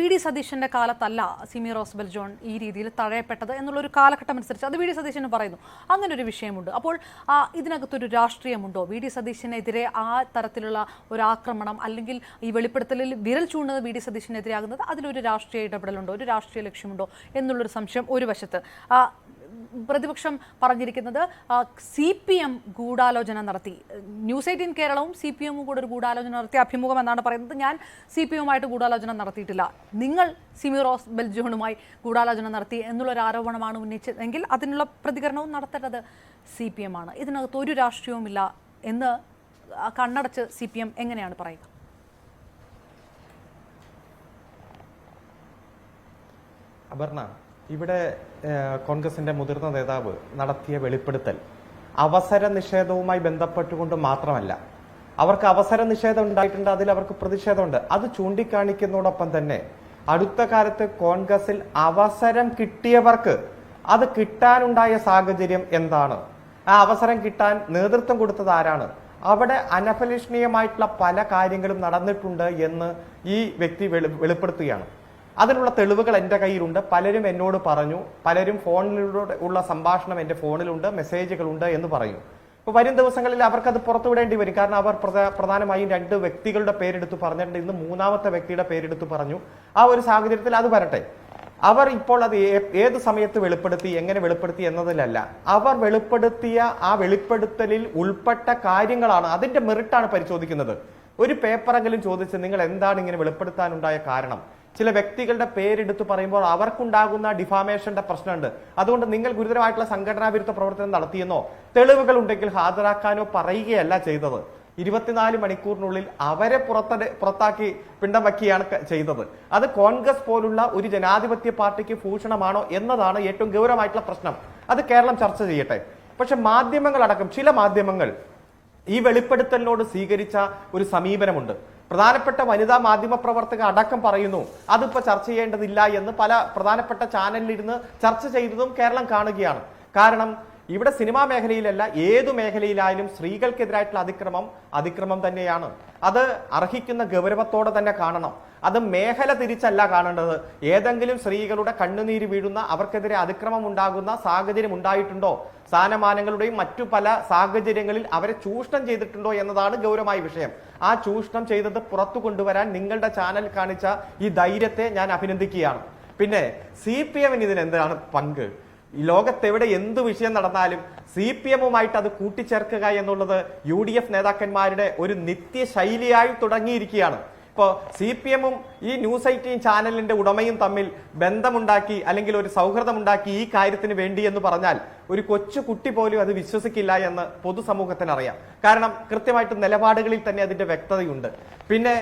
വി.ഡി. സതീശന്റെ കാലത്തല്ല സിമി റോസ്ബൽ ജോൺ ഈ രീതിയിൽ തഴയപ്പെട്ടത് എന്നുള്ളൊരു കാലഘട്ടം അനുസരിച്ച് അത് വി.ഡി. സതീശന് പറയുന്നു. അങ്ങനെ ഒരു വിഷയമുണ്ട്. അപ്പോൾ ഇതിനകത്തൊരു രാഷ്ട്രീയമുണ്ടോ? വി.ഡി. സതീശനെതിരെ ആ തരത്തിലുള്ള ഒരു ആക്രമണം അല്ലെങ്കിൽ ഈ വെളിപ്പെടുത്തലിൽ വിരൽ ചൂണ്ടുന്നത് വി.ഡി. സതീശനെതിരാകുന്നത്, അതിലൊരു രാഷ്ട്രീയ ഇടപെടലുണ്ടോ, ഒരു രാഷ്ട്രീയ ലക്ഷ്യമുണ്ടോ എന്നുള്ളൊരു സംശയം ഒരു വശത്ത്. പ്രതിപക്ഷം പറഞ്ഞിരിക്കുന്നത് CPM ഗൂഢാലോചന നടത്തി. ന്യൂസ് 18 കേരളവും CPM-ഉം കൂടെ ഒരു ഗൂഢാലോചന നടത്തിയ അഭിമുഖം എന്നാണ് പറയുന്നത്. ഞാൻ CPM-ഉമായിട്ട് ഗൂഢാലോചന നടത്തിയിട്ടില്ല, നിങ്ങൾ സിമി റോസ്ബൽ ജോണുമായി ഗൂഢാലോചന നടത്തി എന്നുള്ളൊരു ആരോപണമാണ് ഉന്നയിച്ചതെങ്കിൽ അതിനുള്ള പ്രതികരണവും നടത്തേണ്ടത് CPM ആണ്. ഇതിനകത്ത് ഒരു രാഷ്ട്രീയവുമില്ല എന്ന് കണ്ണടച്ച് CPM എങ്ങനെയാണ് പറയുക? അപർണ, ഇവിടെ കോൺഗ്രസിന്റെ മുതിർന്ന നേതാവ് നടത്തിയ വെളിപ്പെടുത്തൽ അവസര നിഷേധവുമായി ബന്ധപ്പെട്ടുകൊണ്ട് മാത്രമല്ല. അവർക്ക് അവസര നിഷേധം ഉണ്ടായിട്ടുണ്ട്, അതിൽ അവർക്ക് പ്രതിഷേധമുണ്ട്. അത് ചൂണ്ടിക്കാണിക്കുന്നതോടൊപ്പം തന്നെ അടുത്ത കാലത്ത് കോൺഗ്രസിൽ അവസരം കിട്ടിയവർക്ക് അത് കിട്ടാനുണ്ടായ സാഹചര്യം എന്താണ്, ആ അവസരം കിട്ടാൻ നേതൃത്വം കൊടുത്തത് ആരാണ്, അവിടെ അനഭിലഷണീയമായിട്ടുള്ള പല കാര്യങ്ങളും നടന്നിട്ടുണ്ട് എന്ന് ഈ വ്യക്തി വെളിപ്പെടുത്തുകയാണ്. അതിനുള്ള തെളിവുകൾ എൻ്റെ കയ്യിലുണ്ട്. പലരും എന്നോട് പറഞ്ഞു, പലരും ഫോണിലൂടെ ഉള്ള സംഭാഷണം എൻ്റെ ഫോണിലുണ്ട്, മെസ്സേജുകളുണ്ട് എന്ന് പറയും. ഇപ്പോൾ വരും ദിവസങ്ങളിൽ അവർക്കത് പുറത്തുവിടേണ്ടി വരും. കാരണം അവർ പ്രധാനമായും 2 വ്യക്തികളുടെ പേരെടുത്ത് പറഞ്ഞിട്ടുണ്ട്, ഇന്ന് 3ാമത്തെ വ്യക്തിയുടെ പേരെടുത്ത് പറഞ്ഞു. ആ ഒരു സാഹചര്യത്തിൽ അത് വരട്ടെ. അവർ ഇപ്പോൾ അത് ഏത് സമയത്ത് വെളിപ്പെടുത്തി, എങ്ങനെ വെളിപ്പെടുത്തി എന്നതിലല്ല, അവർ വെളിപ്പെടുത്തിയ ആ വെളിപ്പെടുത്തലിൽ ഉൾപ്പെട്ട കാര്യങ്ങളാണ്, അതിന്റെ മെറിറ്റാണ് പരിശോധിക്കുന്നത്. ഒരു പേപ്പറെങ്കിലും ചോദിച്ച് നിങ്ങൾ എന്താണ് ഇങ്ങനെ വെളിപ്പെടുത്താനുണ്ടായ കാരണം, ചില വ്യക്തികളുടെ പേരെടുത്ത് പറയുമ്പോൾ അവർക്കുണ്ടാകുന്ന ഡിഫാമേഷന്റെ പ്രശ്നമുണ്ട്. അതുകൊണ്ട് നിങ്ങൾ ഗുരുതരമായിട്ടുള്ള സംഘടനാ വിരുദ്ധ പ്രവർത്തനം നടത്തിയെന്നോ തെളിവുകൾ ഉണ്ടെങ്കിൽ ഹാജരാക്കാനോ പറയുകയല്ല ചെയ്തത്. 24 മണിക്കൂറിനുള്ളിൽ അവരെ പുറത്താക്കി പിണ്ടം വയ്ക്കുകയാണ് ചെയ്തത്. അത് കോൺഗ്രസ് പോലുള്ള ഒരു ജനാധിപത്യ പാർട്ടിക്ക് ഭൂഷണമാണോ എന്നതാണ് ഏറ്റവും ഗൗരവമായിട്ടുള്ള പ്രശ്നം. അത് കേരളം ചർച്ച ചെയ്യട്ടെ. പക്ഷെ മാധ്യമങ്ങളടക്കം ചില മാധ്യമങ്ങൾ ഈ വെളിപ്പെടുത്തലിനോട് സ്വീകരിച്ച ഒരു സമീപനമുണ്ട്. പ്രധാനപ്പെട്ട വനിതാ മാധ്യമ പ്രവർത്തക അടക്കം പറയുന്നു അതിപ്പോ ചർച്ച ചെയ്യേണ്ടതില്ല എന്ന്. പല പ്രധാനപ്പെട്ട ചാനലിലിരുന്ന് ചർച്ച ചെയ്തതും കേരളം കാണുകയാണ്. കാരണം ഇവിടെ സിനിമാ മേഖലയിലല്ല, ഏതു മേഖലയിലായാലും സ്ത്രീകൾക്കെതിരായിട്ടുള്ള അതിക്രമം തന്നെയാണ്. അത് അർഹിക്കുന്ന ഗൗരവത്തോടെ തന്നെ കാണണം. അത് മേഖല തിരിച്ചല്ല കാണേണ്ടത്. ഏതെങ്കിലും സ്ത്രീകളുടെ കണ്ണുനീര് വീഴുന്ന, അവർക്കെതിരെ അതിക്രമം ഉണ്ടാകുന്ന സാഹചര്യം ഉണ്ടായിട്ടുണ്ടോ, സ്ഥാനമാനങ്ങളുടെയും മറ്റു പല സാഹചര്യങ്ങളിൽ അവരെ ചൂഷണം ചെയ്തിട്ടുണ്ടോ എന്നതാണ് ഗൗരവമായ വിഷയം. ആ ചൂഷണം ചെയ്തത് പുറത്തു കൊണ്ടുവരാൻ നിങ്ങളുടെ ചാനൽ കാണിച്ച ഈ ധൈര്യത്തെ ഞാൻ അഭിനന്ദിക്കുകയാണ്. പിന്നെ CPM-ന് ഇതിനെന്താണ് പങ്ക്? ഈ ലോകത്തെവിടെ എന്ത് വിഷയം നടന്നാലും CPM-ഉമായിട്ട് അത് കൂട്ടിച്ചേർക്കുക എന്നുള്ളത് UDF നേതാക്കന്മാരുടെ ഒരു നിത്യശൈലിയായി തുടങ്ങിയിരിക്കുകയാണ്. ഇപ്പോൾ CPM-ഉം ഈ ന്യൂസ് 18 ചാനലിന്റെ ഉടമയും തമ്മിൽ ബന്ധമുണ്ടാക്കി അല്ലെങ്കിൽ ഒരു സൗഹൃദമുണ്ടാക്കി ഈ കാര്യത്തിന് വേണ്ടി എന്ന് പറഞ്ഞാൽ ഒരു കൊച്ചു കുട്ടി പോലും അത് വിശ്വസിക്കില്ല എന്ന് പൊതുസമൂഹത്തിന് അറിയാം. കാരണം കൃത്യമായിട്ട് നിലപാടുകളിൽ തന്നെ അതിന്റെ വ്യക്തതയുണ്ട്. പിന്നെ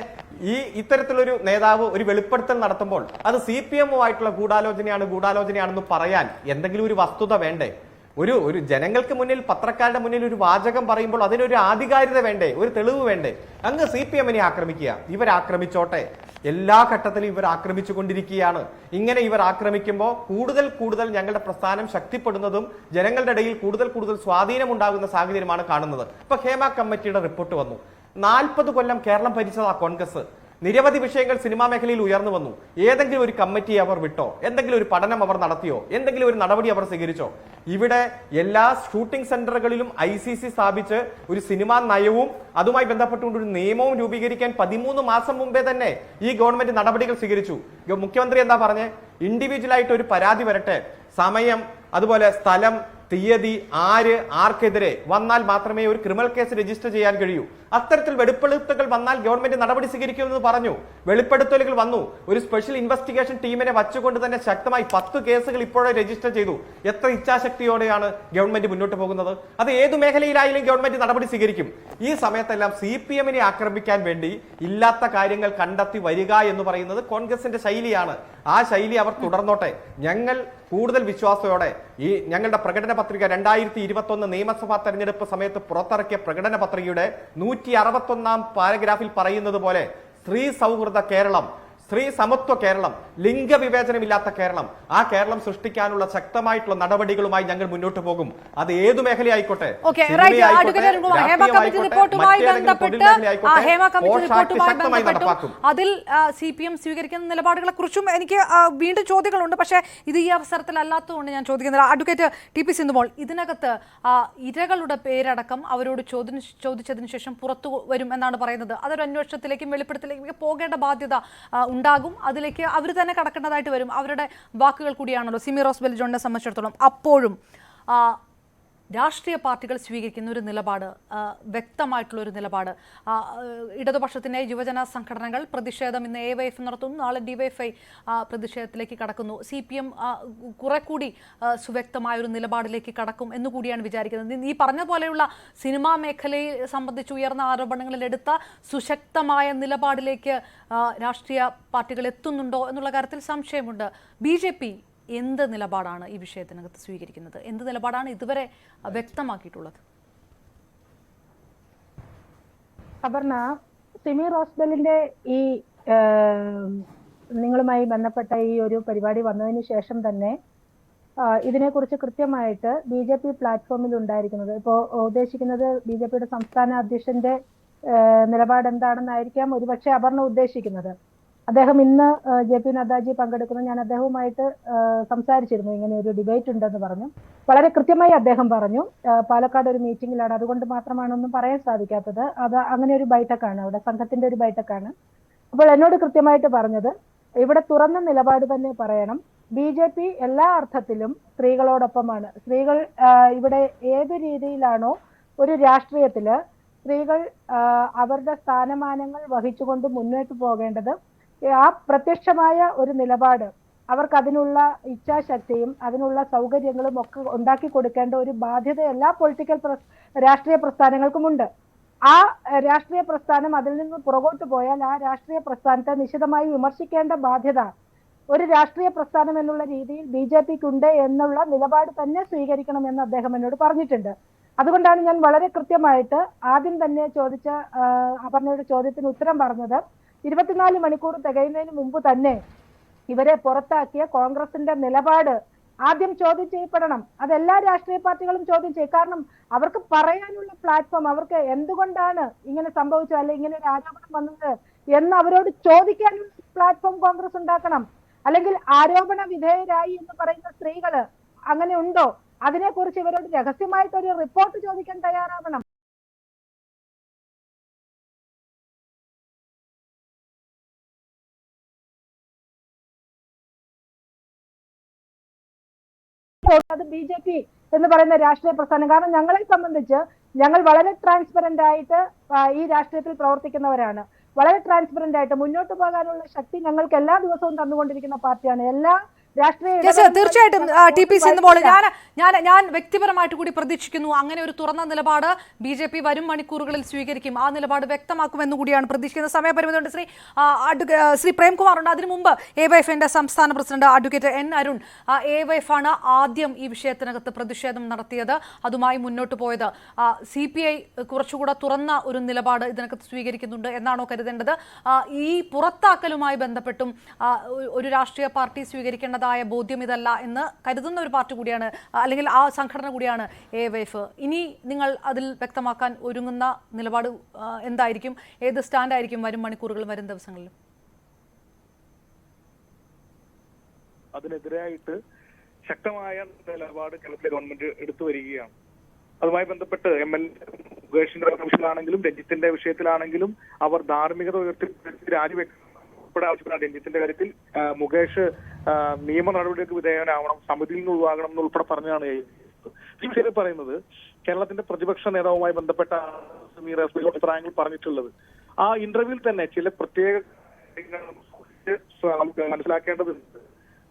ഇത്തരത്തിലൊരു നേതാവ് ഒരു വെളിപ്പെടുത്തൽ നടത്തുമ്പോൾ അത് CPM-ഉമായിട്ടുള്ള ഗൂഢാലോചനയാണെന്ന് പറയാൻ എന്തെങ്കിലും ഒരു വസ്തുത വേണ്ടേ? ഒരു ജനങ്ങൾക്ക് മുന്നിൽ, പത്രക്കാരുടെ മുന്നിൽ ഒരു വാചകം പറയുമ്പോൾ അതിനൊരു ആധികാരികത വേണ്ടേ, ഒരു തെളിവ് വേണ്ടേ? അങ്ങ് CPM-നെ ആക്രമിക്കുക. ഇവരാക്രമിച്ചോട്ടെ, എല്ലാ ഘട്ടത്തിലും ഇവർ ആക്രമിച്ചുകൊണ്ടിരിക്കുകയാണ്. ഇങ്ങനെ ഇവർ ആക്രമിക്കുമ്പോൾ കൂടുതൽ ഞങ്ങളുടെ പ്രസ്ഥാനം ശക്തിപ്പെടുന്നതും ജനങ്ങളുടെ ഇടയിൽ കൂടുതൽ സ്വാധീനമുണ്ടാകുന്ന സാഹചര്യമാണ് കാണുന്നത്. ഇപ്പൊ ഹേമ കമ്മിറ്റിയുടെ റിപ്പോർട്ട് വന്നു. 40 കൊല്ലം കേരളം ഭരിച്ചതാ കോൺഗ്രസ്. നിരവധി വിഷയങ്ങൾ സിനിമാ മേഖലയിൽ ഉയർന്നു വന്നു. ഏതെങ്കിലും ഒരു കമ്മിറ്റി അവർ വിട്ടോ? എന്തെങ്കിലും ഒരു പഠനം അവർ നടത്തിയോ? എന്തെങ്കിലും ഒരു നടപടി അവർ സ്വീകരിച്ചോ? ഇവിടെ എല്ലാ ഷൂട്ടിംഗ് സെന്ററുകളിലും ICC സ്ഥാപിച്ച് ഒരു സിനിമാ നയവും അതുമായി ബന്ധപ്പെട്ടുകൊണ്ട് ഒരു നിയമവും രൂപീകരിക്കാൻ 13 മാസം മുമ്പേ തന്നെ ഈ ഗവൺമെന്റ് നടപടികൾ സ്വീകരിച്ചു. മുഖ്യമന്ത്രി എന്താ പറഞ്ഞേ? ഇൻഡിവിജ്വലായിട്ട് ഒരു പരാതി വരട്ടെ, സമയം, അതുപോലെ സ്ഥലം, തീയതി, ആർക്കെതിരെ വന്നാൽ മാത്രമേ ഒരു ക്രിമിനൽ കേസ് രജിസ്റ്റർ ചെയ്യാൻ കഴിയൂ. അത്തരത്തിൽ വെളിപ്പെടുത്തലുകൾ വന്നാൽ ഗവൺമെന്റ് നടപടി സ്വീകരിക്കുമെന്ന് പറഞ്ഞു. വെളിപ്പെടുത്തലുകൾ വന്നു. ഒരു സ്പെഷ്യൽ ഇൻവെസ്റ്റിഗേഷൻ ടീമിനെ വച്ചുകൊണ്ട് തന്നെ ശക്തമായി 10 കേസുകൾ ഇപ്പോഴേ രജിസ്റ്റർ ചെയ്തു. എത്ര ഇച്ഛാശക്തിയോടെയാണ് ഗവൺമെന്റ് മുന്നോട്ട് പോകുന്നത്? അത് ഏതു മേഖലയിലായാലും ഗവൺമെന്റ് നടപടി സ്വീകരിക്കും. ഈ സമയത്തെല്ലാം CPM-നെ ആക്രമിക്കാൻ വേണ്ടി ഇല്ലാത്ത കാര്യങ്ങൾ കണ്ടെത്തി വരിക എന്ന് പറയുന്നത് കോൺഗ്രസിന്റെ ശൈലിയാണ്. ആ ശൈലി അവർ തുടർന്നോട്ടെ. ഞങ്ങൾ കൂടുതൽ വിശ്വാസത്തോടെ ഈ ഞങ്ങളുടെ പ്രകടന പത്രിക 2021 നിയമസഭാ തെരഞ്ഞെടുപ്പ് സമയത്ത് പുറത്തിറക്കിയ പ്രകടന പത്രികയുടെ 161-ാം പാരഗ്രാഫിൽ പറയുന്നത് പോലെ സ്ത്രീ സൗഹൃദ കേരളം, സ്ത്രീ സമത്വ കേരളം, ലിംഗവിവേചനമില്ലാത്ത കേരളം, ആ കേരളം സൃഷ്ടിക്കാനുള്ള ശക്തമായിട്ടുള്ള നടപടികളുമായി ഞങ്ങൾ മുന്നോട്ട് പോകും. അത് ഏതു മേഖലയായിക്കോട്ടെ, അതിൽ CPM സ്വീകരിക്കുന്ന നിലപാടുകളെ കുറിച്ചും എനിക്ക് വീണ്ടും ചോദ്യങ്ങളുണ്ട്. പക്ഷേ ഇത് ഈ അവസരത്തിലല്ലാത്തതുകൊണ്ട് ഞാൻ ചോദിക്കുന്നില്ല. അഡ്വക്കേറ്റ് TP സിന്ധുമോൾ, ഇതിനകത്ത് ഇരകളുടെ പേരടക്കം അവരോട് ചോദിച്ചതിന് ശേഷം പുറത്തു വരും എന്നാണ് പറയുന്നത്. അതൊരു അന്വേഷണത്തിലേക്കും വെളിപ്പെടുത്തലിലേക്കും പോകേണ്ട ബാധ്യത ഉണ്ടാകും. അതിലേക്ക് അവർ തന്നെ കടക്കേണ്ടതായിട്ട് വരും. അവരുടെ വാക്കുകൾ കൂടിയാണല്ലോ സിമി റോസ്ബെൽ ജോണിനെ സംബന്ധിച്ചിടത്തോളം. അപ്പോഴും രാഷ്ട്രീയ പാർട്ടികൾ സ്വീകരിക്കുന്ന ഒരു നിലപാട്, വ്യക്തമായിട്ടുള്ളൊരു നിലപാട്, ഇടതുപക്ഷത്തിൻ്റെ യുവജന സംഘടനകൾ പ്രതിഷേധം ഇന്ന് AYF നടത്തുന്നു, നാളെ DYFI പ്രതിഷേധത്തിലേക്ക് കടക്കുന്നു. CPM കുറെ കൂടി സുവ്യക്തമായൊരു നിലപാടിലേക്ക് കടക്കും എന്നുകൂടിയാണ് വിചാരിക്കുന്നത്. ഈ പറഞ്ഞ പോലെയുള്ള സിനിമാ മേഖലയെ സംബന്ധിച്ച് ഉയർന്ന ആരോപണങ്ങളിൽ എടുത്ത സുശക്തമായ നിലപാടിലേക്ക് രാഷ്ട്രീയ പാർട്ടികൾ എത്തുന്നുണ്ടോ എന്നുള്ള കാര്യത്തിൽ സംശയമുണ്ട്. BJP എന്ത് നിലപാടാണ് ഈ വിഷയത്തിനകത്ത് സ്വീകരിക്കുന്നത്? എന്ത് നിലപാടാണ് ഇതുവരെ വ്യക്തമാക്കിയിട്ടുള്ളത്? അപർണ, സിമി റോസ്ബെല്ലിന്റെ ഈ നിങ്ങളുമായി ബന്ധപ്പെട്ട ഈ ഒരു പരിപാടി വന്നതിന് ശേഷം തന്നെ ഇതിനെക്കുറിച്ച് കൃത്യമായിട്ട് BJP പ്ലാറ്റ്ഫോമിൽ ഉണ്ടായിരിക്കുന്നത്, ഇപ്പോൾ ഉദ്ദേശിക്കുന്നത് BJPയുടെ സംസ്ഥാന അധ്യക്ഷന്റെ നിലപാട് എന്താണെന്നായിരിക്കാം ഒരുപക്ഷെ അപർണ ഉദ്ദേശിക്കുന്നത്. അദ്ദേഹം ഇന്ന് JP നദ്ദാജി പങ്കെടുക്കുന്നു. ഞാൻ അദ്ദേഹവുമായിട്ട് സംസാരിച്ചിരുന്നു. ഇങ്ങനെ ഒരു ഡിബേറ്റ് ഉണ്ടെന്ന് പറഞ്ഞു. വളരെ കൃത്യമായി അദ്ദേഹം പറഞ്ഞു പാലക്കാട് ഒരു മീറ്റിംഗിലാണ്, അതുകൊണ്ട് മാത്രമാണൊന്നും പറയാൻ സാധിക്കാത്തത്. അത് അങ്ങനെ ഒരു ബൈഠക്കാണ്, അവിടെ സംഘത്തിന്റെ ഒരു ബൈഠക്കാണ്. അപ്പോൾ എന്നോട് കൃത്യമായിട്ട് പറഞ്ഞത് ഇവിടെ തുറന്ന നിലപാട് തന്നെ പറയണം. BJP എല്ലാ അർത്ഥത്തിലും സ്ത്രീകളോടൊപ്പമാണ്. സ്ത്രീകൾ ഇവിടെ ഏത് രീതിയിലാണോ ഒരു രാഷ്ട്രീയത്തില് സ്ത്രീകൾ അവരുടെ സ്ഥാനമാനങ്ങൾ വഹിച്ചുകൊണ്ട് മുന്നോട്ട് പോകേണ്ടത്, ആ പ്രത്യക്ഷമായ ഒരു നിലപാട്, അവർക്ക് അതിനുള്ള ഇച്ഛാശക്തിയും അതിനുള്ള സൗകര്യങ്ങളും ഒക്കെ ഉണ്ടാക്കി കൊടുക്കേണ്ട ഒരു ബാധ്യത എല്ലാ രാഷ്ട്രീയ പ്രസ്ഥാനങ്ങൾക്കുമുണ്ട്. ആ രാഷ്ട്രീയ പ്രസ്ഥാനം അതിൽ നിന്ന് പുറകോട്ട് പോയാൽ ആ രാഷ്ട്രീയ പ്രസ്ഥാനത്തെ നിശിതമായി വിമർശിക്കേണ്ട ബാധ്യത ഒരു രാഷ്ട്രീയ പ്രസ്ഥാനം എന്നുള്ള രീതിയിൽ BJPക്കുണ്ട് എന്നുള്ള നിലപാട് തന്നെ സ്വീകരിക്കണമെന്ന് അദ്ദേഹം എന്നോട് പറഞ്ഞിട്ടുണ്ട്. അതുകൊണ്ടാണ് ഞാൻ വളരെ കൃത്യമായിട്ട് ആദ്യം തന്നെ ചോദിച്ച അപർണയുടെ ചോദ്യത്തിന് ഉത്തരം പറഞ്ഞത്. 24 മണിക്കൂർ തികയുന്നതിന് മുമ്പ് തന്നെ ഇവരെ പുറത്താക്കിയ കോൺഗ്രസിന്റെ നിലപാട് ആദ്യം ചോദ്യം ചെയ്യപ്പെടണം. അത് എല്ലാ രാഷ്ട്രീയ പാർട്ടികളും ചോദ്യം ചെയ്യും. കാരണം അവർക്ക് പറയാനുള്ള പ്ലാറ്റ്ഫോം, അവർക്ക് എന്തുകൊണ്ടാണ് ഇങ്ങനെ സംഭവിച്ചത് അല്ലെങ്കിൽ ഇങ്ങനെ ഒരു ആരോപണം വന്നത് എന്ന് അവരോട് ചോദിക്കാനുള്ള പ്ലാറ്റ്ഫോം കോൺഗ്രസ് ഉണ്ടാക്കണം. അല്ലെങ്കിൽ ആരോപണ വിധേയരായി എന്ന് പറയുന്ന സ്ത്രീകള് അങ്ങനെ ഉണ്ടോ, അതിനെക്കുറിച്ച് ഇവരോട് രഹസ്യമായിട്ട് ഒരു റിപ്പോർട്ട് ചോദിക്കാൻ തയ്യാറാവണം. അത് BJP എന്ന് പറയുന്ന രാഷ്ട്രീയ പ്രസ്ഥാനം. കാരണം ഞങ്ങളെ സംബന്ധിച്ച് ഞങ്ങൾ വളരെ ട്രാൻസ്പെറന്റ് ആയിട്ട് ഈ രാഷ്ട്രീയത്തിൽ പ്രവർത്തിക്കുന്നവരാണ്. വളരെ ട്രാൻസ്പെറന്റ് ആയിട്ട് മുന്നോട്ട് പോകാനുള്ള ശക്തി ഞങ്ങൾക്ക് എല്ലാ ദിവസവും തന്നുകൊണ്ടിരിക്കുന്ന പാർട്ടിയാണ്. എല്ലാ തീർച്ചയായിട്ടും TP സിന്ധുമോൾ, ഞാൻ വ്യക്തിപരമായിട്ട് കൂടി പ്രതീക്ഷിക്കുന്നു അങ്ങനെ ഒരു തുറന്ന നിലപാട് BJP വരും മണിക്കൂറുകളിൽ സ്വീകരിക്കും. ആ നിലപാട് വ്യക്തമാക്കുമെന്ന് കൂടിയാണ് പ്രതീക്ഷിക്കുന്നത്. സമയപരിമിതിയുണ്ട്. ശ്രീ പ്രേംകുമാർ ഉണ്ട്. അതിനു മുമ്പ് AYFന്റെ സംസ്ഥാന president advocate N Arun, AYF ആണ് ആദ്യം ഈ വിഷയത്തിനകത്ത് പ്രതിഷേധം നടത്തിയത്, അതുമായി മുന്നോട്ട് പോയത്. CPI കുറച്ചുകൂടെ തുറന്ന ഒരു നിലപാട് ഇതിനകത്ത് സ്വീകരിക്കുന്നുണ്ട് എന്നാണോ കരുതേണ്ടത്? ഈ പുറത്താക്കലുമായി ബന്ധപ്പെട്ടും ഒരു രാഷ്ട്രീയ പാർട്ടി സ്വീകരിക്കേണ്ടതായ ബോധ്യം ഇതല്ല എന്ന് കരുതുന്ന ഒരു പാർട്ടി കൂടിയാണ്, അല്ലെങ്കിൽ ആ സംഘടന കൂടിയാണ് AYF. ഇനി നിങ്ങൾ അതിൽ വ്യക്തമാക്കാൻ ഒരുങ്ങുന്ന നിലപാട് എന്തായിരിക്കും? ഏത് സ്റ്റാൻഡായിരിക്കും വരും മണിക്കൂറുകളും വരും ദിവസങ്ങളിലും? അതിനെതിരായിട്ട് ശക്തമായ നിലപാട് കേരളത്തിലെ ഗവൺമെന്റ് എടുത്തു വരികയാണ്. അതുമായി ബന്ധപ്പെട്ട് MLA മുകേഷിന്റെ വിഷയത്തിലാണെങ്കിലും രഞ്ജിത്തിന്റെ വിഷയത്തിലാണെങ്കിലും അവർ ധാർമ്മികത ഉയർത്തി രാജിവെക്കണം ആവശ്യപ്പെടാൻ. രഞ്ജിത്തിന്റെ കാര്യത്തിൽ മുകേഷ് നിയമ നടപടികൾക്ക് വിധേയനാവണം, സമിതിയിൽ നിന്ന് ഒഴിവാകണം എന്നുൾപ്പെടെ പറഞ്ഞാണ് ഈ വിഷയത്തിൽ പറയുന്നത്. കേരളത്തിന്റെ പ്രതിപക്ഷ നേതാവുമായി ബന്ധപ്പെട്ട അഭിപ്രായങ്ങൾ പറഞ്ഞിട്ടുള്ളത് ആ ഇന്റർവ്യൂവിൽ തന്നെ ചില പ്രത്യേക നമുക്ക് മനസ്സിലാക്കേണ്ടതുണ്ട്.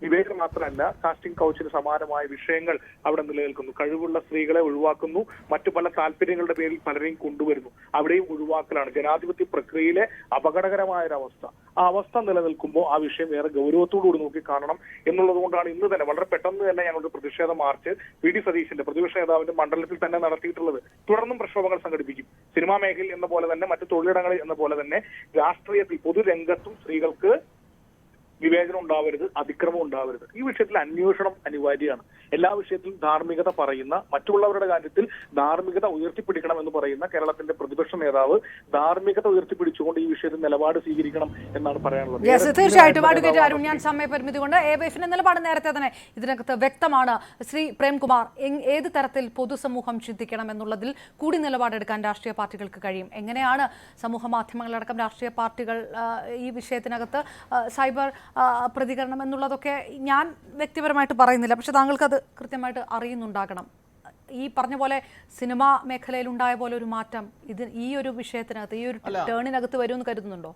വിവേകം മാത്രമല്ല, കാസ്റ്റിംഗ് കൗച്ചിന് സമാനമായ വിഷയങ്ങൾ അവിടെ നിലനിൽക്കുന്നു. കഴിവുള്ള സ്ത്രീകളെ ഒഴിവാക്കുന്നു, മറ്റു പല താല്പര്യങ്ങളുടെ പേരിൽ പലരെയും കൊണ്ടുവരുന്നു, അവിടെയും ഒഴിവാക്കലാണ്. ജനാധിപത്യ പ്രക്രിയയിലെ അപകടകരമായ ഒരവസ്ഥ. ആ അവസ്ഥ നിലനിൽക്കുമ്പോൾ ആ വിഷയം ഏറെ ഗൗരവത്തോടുകൂടി നോക്കി കാണണം എന്നുള്ളത് കൊണ്ടാണ് ഇന്ന് തന്നെ വളരെ പെട്ടെന്ന് തന്നെ ഞങ്ങളുടെ പ്രതിഷേധ മാർച്ച് VD സതീശന്റെ പ്രതിപക്ഷ നേതാവിന്റെ മണ്ഡലത്തിൽ തന്നെ നടത്തിയിട്ടുള്ളത്. തുടർന്നും പ്രക്ഷോഭങ്ങൾ സംഘടിപ്പിക്കും. സിനിമാ മേഖലയിൽ എന്ന പോലെ തന്നെ മറ്റു തൊഴിലിടങ്ങളിൽ എന്ന പോലെ തന്നെ രാഷ്ട്രീയത്തിൽ പൊതുരംഗത്തും സ്ത്രീകൾക്ക് വിവേചനം ഉണ്ടാവരുത്, അതിക്രമം ഉണ്ടാവരുത്. ഈ വിഷയത്തിൽ അന്വേഷണം അനിവാര്യമാണ്. എല്ലാ വിഷയത്തിലും ധാർമ്മികത പറയുന്ന, മറ്റുള്ളവരുടെ കാര്യത്തിൽ ധാർമ്മികത ഉയർത്തിപ്പിടിക്കണം എന്ന് പറയുന്ന കേരളത്തിന്റെ പ്രതിപക്ഷ നേതാവ് ധാർമ്മികത ഉയർത്തിപ്പിടിച്ചുകൊണ്ട് ഈ വിഷയത്തിൽ നിലപാട് സ്വീകരിക്കണം എന്നാണ് പറയാനുള്ളത്. തീർച്ചയായിട്ടും അഡ്വക്കേറ്റ് അരുൺ, ഞാൻ സമയപരിമിതി കൊണ്ട് AYFന്റെ നിലപാട് നേരത്തെ തന്നെ ഇതിനകത്ത് വ്യക്തമാണ്. ശ്രീ പ്രേംകുമാർ, ഏത് തരത്തിൽ പൊതുസമൂഹം ചിന്തിക്കണം എന്നുള്ളതിൽ കൂടി നിലപാടെടുക്കാൻ രാഷ്ട്രീയ പാർട്ടികൾക്ക് കഴിയും? എങ്ങനെയാണ് സമൂഹ മാധ്യമങ്ങളടക്കം രാഷ്ട്രീയ പാർട്ടികൾ ഈ വിഷയത്തിനകത്ത് സൈബർ പ്രതികരണം എന്നുള്ളതൊക്കെ ഞാൻ വ്യക്തിപരമായിട്ട് പറയുന്നില്ല, പക്ഷെ താങ്കൾക്കത് കൃത്യമായിട്ട് അറിയുന്നുണ്ടാകണം. ഈ പറഞ്ഞ പോലെ സിനിമാ മേഖലയിൽ ഉണ്ടായ പോലെ ഒരു മാറ്റം ഈ ഒരു വിഷയത്തിനകത്ത്, ഈ ഒരു ടേണിനകത്ത് വരുമെന്ന് കരുതുന്നുണ്ടോ?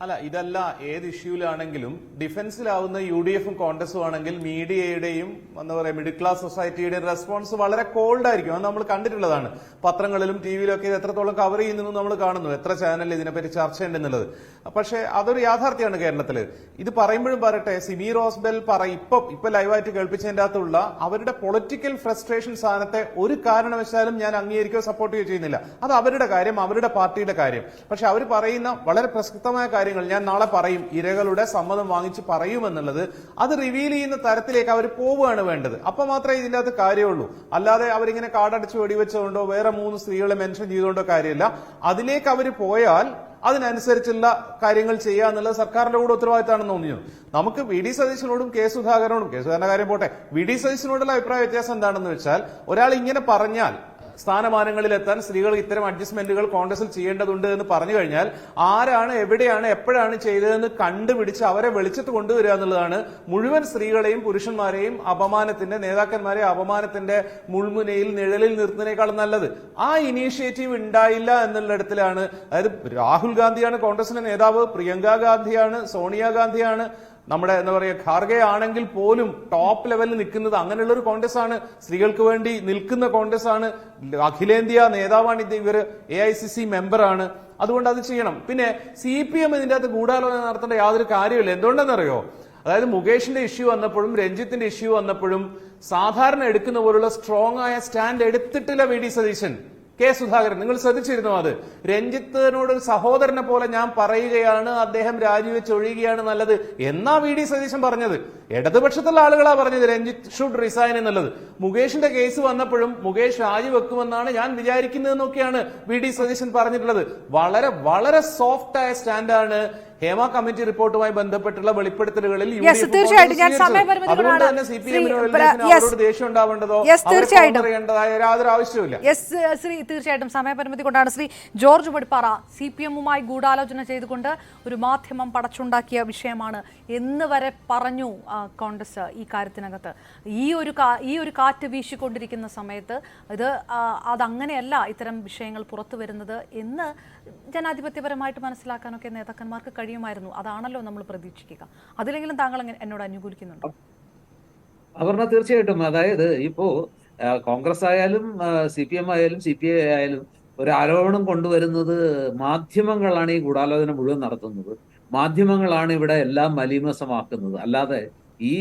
അല്ല, ഇതല്ല ഏത് ഇഷ്യൂലാണെങ്കിലും ഡിഫൻസിലാവുന്ന UDFും കോൺഗ്രസും ആണെങ്കിൽ മീഡിയയുടെയും എന്താ പറയാ മിഡിൽ ക്ലാസ് സൊസൈറ്റിയുടെയും റെസ്പോൺസ് വളരെ കോൾഡ് ആയിരിക്കും. അത് നമ്മൾ കണ്ടിട്ടുള്ളതാണ്. പത്രങ്ങളിലും TVയിലും ഒക്കെ ഇത് എത്രത്തോളം കവർ ചെയ്യുന്നു നമ്മൾ കാണുന്നു, എത്ര ചാനലിൽ ഇതിനെപ്പറ്റി ചർച്ചയുണ്ടെന്നുള്ളത്. പക്ഷെ അതൊരു യാഥാർത്ഥ്യമാണ് കേരളത്തിൽ. ഇത് പറയുമ്പോഴും പറയട്ടെ, സിമി റോസ്ബെൽ ഇപ്പൊ ലൈവായിട്ട് കേൾപ്പിച്ചതിന്റെ അകത്തുള്ള അവരുടെ പൊളിറ്റിക്കൽ ഫ്രസ്ട്രേഷൻ സാധനത്തെ ഒരു കാരണവശാലും ഞാൻ അംഗീകരിക്കുകയോ സപ്പോർട്ട് ചെയ്യുന്നില്ല. അത് അവരുടെ കാര്യം, അവരുടെ പാർട്ടിയുടെ കാര്യം. പക്ഷെ അവർ പറയുന്ന വളരെ പ്രസക്തമായ കാര്യം ഞാൻ നാളെ പറയും, ഇരകളുടെ സമ്മതം വാങ്ങിച്ച് പറയുമെന്നുള്ളത്, അത് റിവീൽ ചെയ്യുന്ന തരത്തിലേക്ക് അവർ പോവുകയാണ് വേണ്ടത്. അപ്പൊ മാത്രമേ ഇതിന്റെ അകത്ത് കാര്യമുള്ളൂ. അല്ലാതെ അവരിങ്ങനെ കാടടച്ച് വെടിവെച്ചുകൊണ്ടോ വേറെ 3 സ്ത്രീകളെ മെൻഷൻ ചെയ്തുകൊണ്ടോ കാര്യമില്ല. അതിലേക്ക് അവർ പോയാൽ അതിനനുസരിച്ചുള്ള കാര്യങ്ങൾ ചെയ്യുക എന്നുള്ളത് സർക്കാരിന്റെ കൂടെ ഉത്തരവാദിത്തമാണെന്ന് തോന്നിയത്. നമുക്ക് VD സതീശനോടും K സുധാകരന്റെ കാര്യം പോട്ടെ, VD സതീശനോടുള്ള അഭിപ്രായ വ്യത്യാസം എന്താണെന്ന് വെച്ചാൽ, ഒരാൾ ഇങ്ങനെ പറഞ്ഞാൽ സ്ഥാനമാനങ്ങളിലെത്താൻ സ്ത്രീകൾ ഇത്തരം അഡ്ജസ്റ്റ്മെന്റുകൾ കോൺഗ്രസിൽ ചെയ്യേണ്ടതുണ്ട് എന്ന് പറഞ്ഞു കഴിഞ്ഞാൽ ആരാണ്, എവിടെയാണ്, എപ്പോഴാണ് ചെയ്തതെന്ന് കണ്ടുപിടിച്ച് അവരെ വെളിച്ചത്ത് കൊണ്ടുവരിക എന്നുള്ളതാണ് മുഴുവൻ സ്ത്രീകളെയും പുരുഷന്മാരെയും അപമാനത്തിന്റെ, നേതാക്കന്മാരെ അപമാനത്തിന്റെ മുൾമുനയിൽ നിഴലിൽ നിർത്തുന്നതിനേക്കാളും നല്ലത്. ആ ഇനീഷ്യേറ്റീവ് ഉണ്ടായില്ല എന്നുള്ളിടത്തിലാണ്, അതായത് രാഹുൽ ഗാന്ധിയാണ് കോൺഗ്രസിന്റെ നേതാവ്, പ്രിയങ്ക ഗാന്ധിയാണ്, സോണിയാഗാന്ധിയാണ്, നമ്മുടെ എന്താ പറയുക ഖാർഗെ ആണെങ്കിൽ പോലും ടോപ്പ് ലെവലിൽ നിൽക്കുന്നത് അങ്ങനെയുള്ള ഒരു കോൺഗ്രസ് ആണ്. സ്ത്രീകൾക്ക് വേണ്ടി നിൽക്കുന്ന കോൺഗ്രസ് ആണ്. അഖിലേന്ത്യാ നേതാവാണ് ഇവര്, AICC മെമ്പറാണ്. അതുകൊണ്ട് അത് ചെയ്യണം. പിന്നെ CPM ഇതിന്റെ അകത്ത് ഗൂഢാലോചന നടത്തേണ്ട യാതൊരു കാര്യമില്ല. എന്തുകൊണ്ടെന്നറിയോ? അതായത് മുകേഷിന്റെ ഇഷ്യൂ വന്നപ്പോഴും രഞ്ജിത്തിന്റെ ഇഷ്യൂ വന്നപ്പോഴും സാധാരണ എടുക്കുന്ന പോലുള്ള സ്ട്രോങ് ആയ സ്റ്റാൻഡ് എടുത്തിട്ടില്ല VD സതീശൻ. കെ സുധാകരൻ, നിങ്ങൾ ശ്രദ്ധിച്ചിരുന്നോ? അത് രഞ്ജിത്തിനോട് ഒരു സഹോദരനെ പോലെ ഞാൻ പറയുകയാണ്, അദ്ദേഹം രാജിവെച്ച് ഒഴിയുകയാണ് നല്ലത് എന്നാ വി ഡി സതീശൻ പറഞ്ഞത്. ഇടതുപക്ഷത്തുള്ള ആളുകളാ പറഞ്ഞത് രഞ്ജിത്ത് ഷുഡ് റിസൈൻ എന്നുള്ളത്. മുകേഷിന്റെ കേസ് വന്നപ്പോഴും മുകേഷ് രാജിവെക്കുമെന്നാണ് ഞാൻ വിചാരിക്കുന്നതെന്നൊക്കെയാണ് വി ഡി സതീശൻ പറഞ്ഞിട്ടുള്ളത്. വളരെ വളരെ സോഫ്റ്റ് ആയ സ്റ്റാൻഡാണ് ഹേമ കമ്മിറ്റി റിപ്പോർട്ടുമായി ബന്ധപ്പെട്ടുള്ള വെളിപ്പെടുത്തലുകളിൽ അതുകൊണ്ട് തന്നെ CPM-നോട് ദേഷ്യം ഉണ്ടാവേണ്ടതോ പറയേണ്ടതായ യാതൊരു ആവശ്യമില്ല. ശ്രീ തീർച്ചയായിട്ടും സമയപരിമിതി കൊണ്ടാണ് ശ്രീ ജോർജ് പടിപ്പാറ CPM-വുമായി ഗൂഢാലോചന ചെയ്തുകൊണ്ട് ഒരു മാധ്യമം പടച്ചുണ്ടാക്കിയ വിഷയമാണ് എന്ന് വരെ പറഞ്ഞു കോൺഗ്രസ് ഈ കാര്യത്തിനകത്ത്. ഈ ഒരു കാറ്റ് വീശിക്കൊണ്ടിരിക്കുന്ന സമയത്ത് അതങ്ങനെയല്ല ഇത്തരം വിഷയങ്ങൾ പുറത്തു വരുന്നത് എന്ന് ജനാധിപത്യപരമായിട്ട് മനസ്സിലാക്കാനൊക്കെ നേതാക്കന്മാർക്ക് കഴിയുമായിരുന്നു. അതാണല്ലോ നമ്മൾ പ്രതീക്ഷിക്കുക. അതിലെങ്കിലും താങ്കൾ എന്നോട് അനുകൂലിക്കുന്നുണ്ടോ? അപർണ, തീർച്ചയായിട്ടും. അതായത് ഇപ്പോ കോൺഗ്രസ് ആയാലും CPM ആയാലും CPI ആയാലും ഒരു ആരോപണം കൊണ്ടുവരുന്നത് മാധ്യമങ്ങളാണ് ഈ ഗൂഢാലോചന മുഴുവൻ നടത്തുന്നത്. മാധ്യമങ്ങളാണ് ഇവിടെ എല്ലാം മലീമസമാക്കുന്നത്. അല്ലാതെ ഈ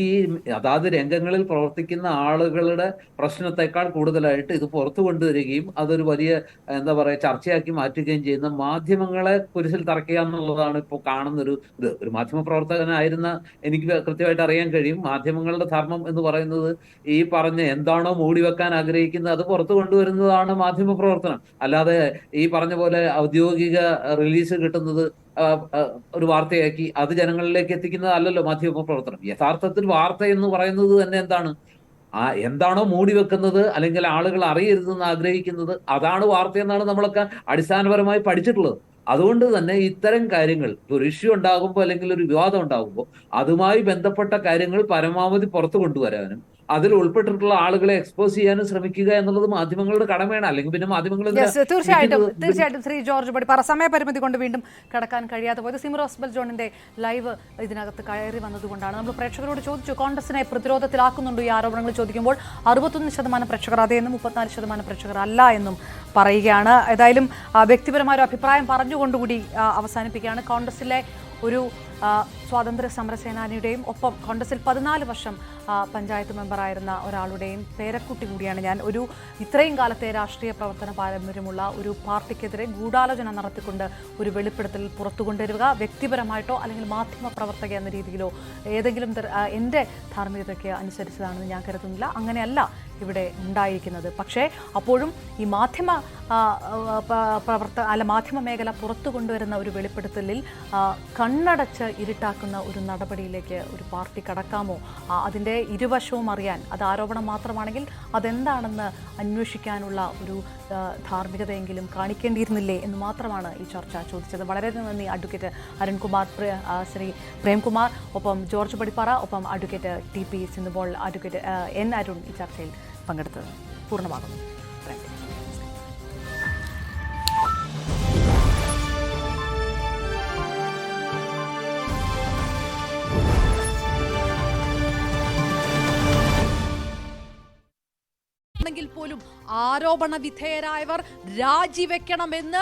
അതാത് രംഗങ്ങളിൽ പ്രവർത്തിക്കുന്ന ആളുകളുടെ പ്രശ്നത്തെക്കാൾ കൂടുതലായിട്ട് ഇത് പുറത്തു കൊണ്ടുവരികയും അതൊരു വലിയ എന്താ പറയുക ചർച്ചയാക്കി മാറ്റുകയും ചെയ്യുന്ന മാധ്യമങ്ങളെ കുരിശിൽ തറയ്ക്കുക എന്നുള്ളതാണ് ഇപ്പോൾ കാണുന്നൊരു ഒരു മാധ്യമ പ്രവർത്തകനായിരുന്ന എനിക്ക് കൃത്യമായിട്ട് അറിയാൻ കഴിയും. മാധ്യമങ്ങളുടെ ധർമ്മം എന്ന് പറയുന്നത് ഈ പറഞ്ഞ എന്താണോ മൂടി വെക്കാൻ ആഗ്രഹിക്കുന്നത് അത് പുറത്തു കൊണ്ടുവരുന്നതാണ് മാധ്യമ പ്രവർത്തനം. അല്ലാതെ ഈ പറഞ്ഞ പോലെ ഔദ്യോഗിക റിലീസ് കിട്ടുന്നത് ഒരു വാർത്തയാക്കി അത് ജനങ്ങളിലേക്ക് എത്തിക്കുന്നതല്ലല്ലോ മാധ്യമ പ്രവർത്തനം. യഥാർത്ഥത്തിൽ വാർത്ത എന്ന് പറയുന്നത് തന്നെ എന്താണ്? എന്താണോ മൂടി വെക്കുന്നത് അല്ലെങ്കിൽ ആളുകൾ അറിയരുതെന്ന് ആഗ്രഹിക്കുന്നത് അതാണ് വാർത്ത എന്നാണ് നമ്മളൊക്കെ അടിസ്ഥാനപരമായി പഠിച്ചിട്ടുള്ളത്. അതുകൊണ്ട് തന്നെ ഇത്തരം കാര്യങ്ങൾ ഒരു ഇഷ്യൂ ഉണ്ടാകുമ്പോൾ അല്ലെങ്കിൽ ഒരു വിവാദം ഉണ്ടാകുമ്പോൾ അതുമായി ബന്ധപ്പെട്ട കാര്യങ്ങൾ പരമാവധി പുറത്തു കൊണ്ടുവരാനും അതിൽ ഉൾപ്പെട്ടിട്ടുള്ള ആളുകളെ എക്സ്പോസ് ചെയ്യാനും ശ്രമിക്കുക എന്നുള്ളത് മാധ്യമങ്ങളുടെ കടമയാണ്. അല്ലെങ്കിൽ പിന്നെ മാധ്യമങ്ങൾ തീർച്ചയായിട്ടും ശ്രീ ജോർജ് പടിപ്പാറ, സമയപരിമിതി കൊണ്ട് വീണ്ടും കടക്കാൻ കഴിയാതെ പോയത് സിമി റോസ്ബൽ ജോണിന്റെ ലൈവ് ഇതിനകത്ത് കയറി വന്നതുകൊണ്ടാണ്. നമ്മൾ പ്രേക്ഷകരോട് ചോദിച്ചു കോൺഗ്രസിനെ പ്രതിരോധത്തിലാക്കുന്നുണ്ടോ ഈ ആരോപണങ്ങൾ ചോദിക്കുമ്പോൾ 61% പ്രേക്ഷകർ അതെന്നും 34% പ്രേക്ഷകർ അല്ല എന്നും പറയുകയാണ്. ഏതായാലും വ്യക്തിപരമായ ഒരു അഭിപ്രായം പറഞ്ഞുകൊണ്ടുകൂടി അവസാനിപ്പിക്കുകയാണ്. കോൺഗ്രസിലെ ഒരു സ്വാതന്ത്ര്യ സമരസേനാനിയുടെയും ഒപ്പം കോൺഗ്രസിൽ 14 വർഷം പഞ്ചായത്ത് മെമ്പറായിരുന്ന ഒരാളുടെയും പേരക്കുട്ടി കൂടിയാണ് ഞാൻ. ഇത്രയും കാലത്തെ രാഷ്ട്രീയ പ്രവർത്തന പാരമ്പര്യമുള്ള ഒരു പാർട്ടിക്കെതിരെ ഗൂഢാലോചന നടത്തിക്കൊണ്ട് ഒരു വെളിപ്പെടുത്തൽ പുറത്തു കൊണ്ടുവരിക വ്യക്തിപരമായിട്ടോ അല്ലെങ്കിൽ മാധ്യമ പ്രവർത്തക എന്ന രീതിയിലോ ഏതെങ്കിലും എൻ്റെ ധാർമ്മികതയ്ക്ക് അനുസരിച്ചതാണെന്ന് ഞാൻ കരുതുന്നില്ല. അങ്ങനെയല്ല ഇവിടെ ഉണ്ടായിരിക്കുന്നത്. പക്ഷേ അപ്പോഴും ഈ മാധ്യമ മേഖല പുറത്തു കൊണ്ടുവരുന്ന ഒരു വെളിപ്പെടുത്തലിൽ കണ്ണടച്ച് ഇരുട്ടാക്കുന്ന ഒരു നടപടിയിലേക്ക് ഒരു പാർട്ടി കടക്കാമോ? അതിൻ്റെ ഇരുവശവും അറിയാൻ, അത് ആരോപണം മാത്രമാണെങ്കിൽ അതെന്താണെന്ന് അന്വേഷിക്കാനുള്ള ഒരു ധാർമ്മികതയെങ്കിലും കാണിക്കേണ്ടിയിരുന്നില്ലേ എന്ന് മാത്രമാണ് ഈ ചർച്ച ചോദിച്ചത്. വളരെ നന്ദി അഡ്വക്കേറ്റ് അരുൺകുമാർ, ശ്രീ പ്രേംകുമാർ, ഒപ്പം ജോർജ് പടിപ്പാറ, ഒപ്പം advocate TP Sindhumol, advocate N Arun ഈ ചർച്ചയിൽ പങ്കെടുത്തത് പൂർണ്ണമാകുന്നു. പോലും ആരോപണ വിധേയരായവർ രാജിവെക്കണമെന്ന്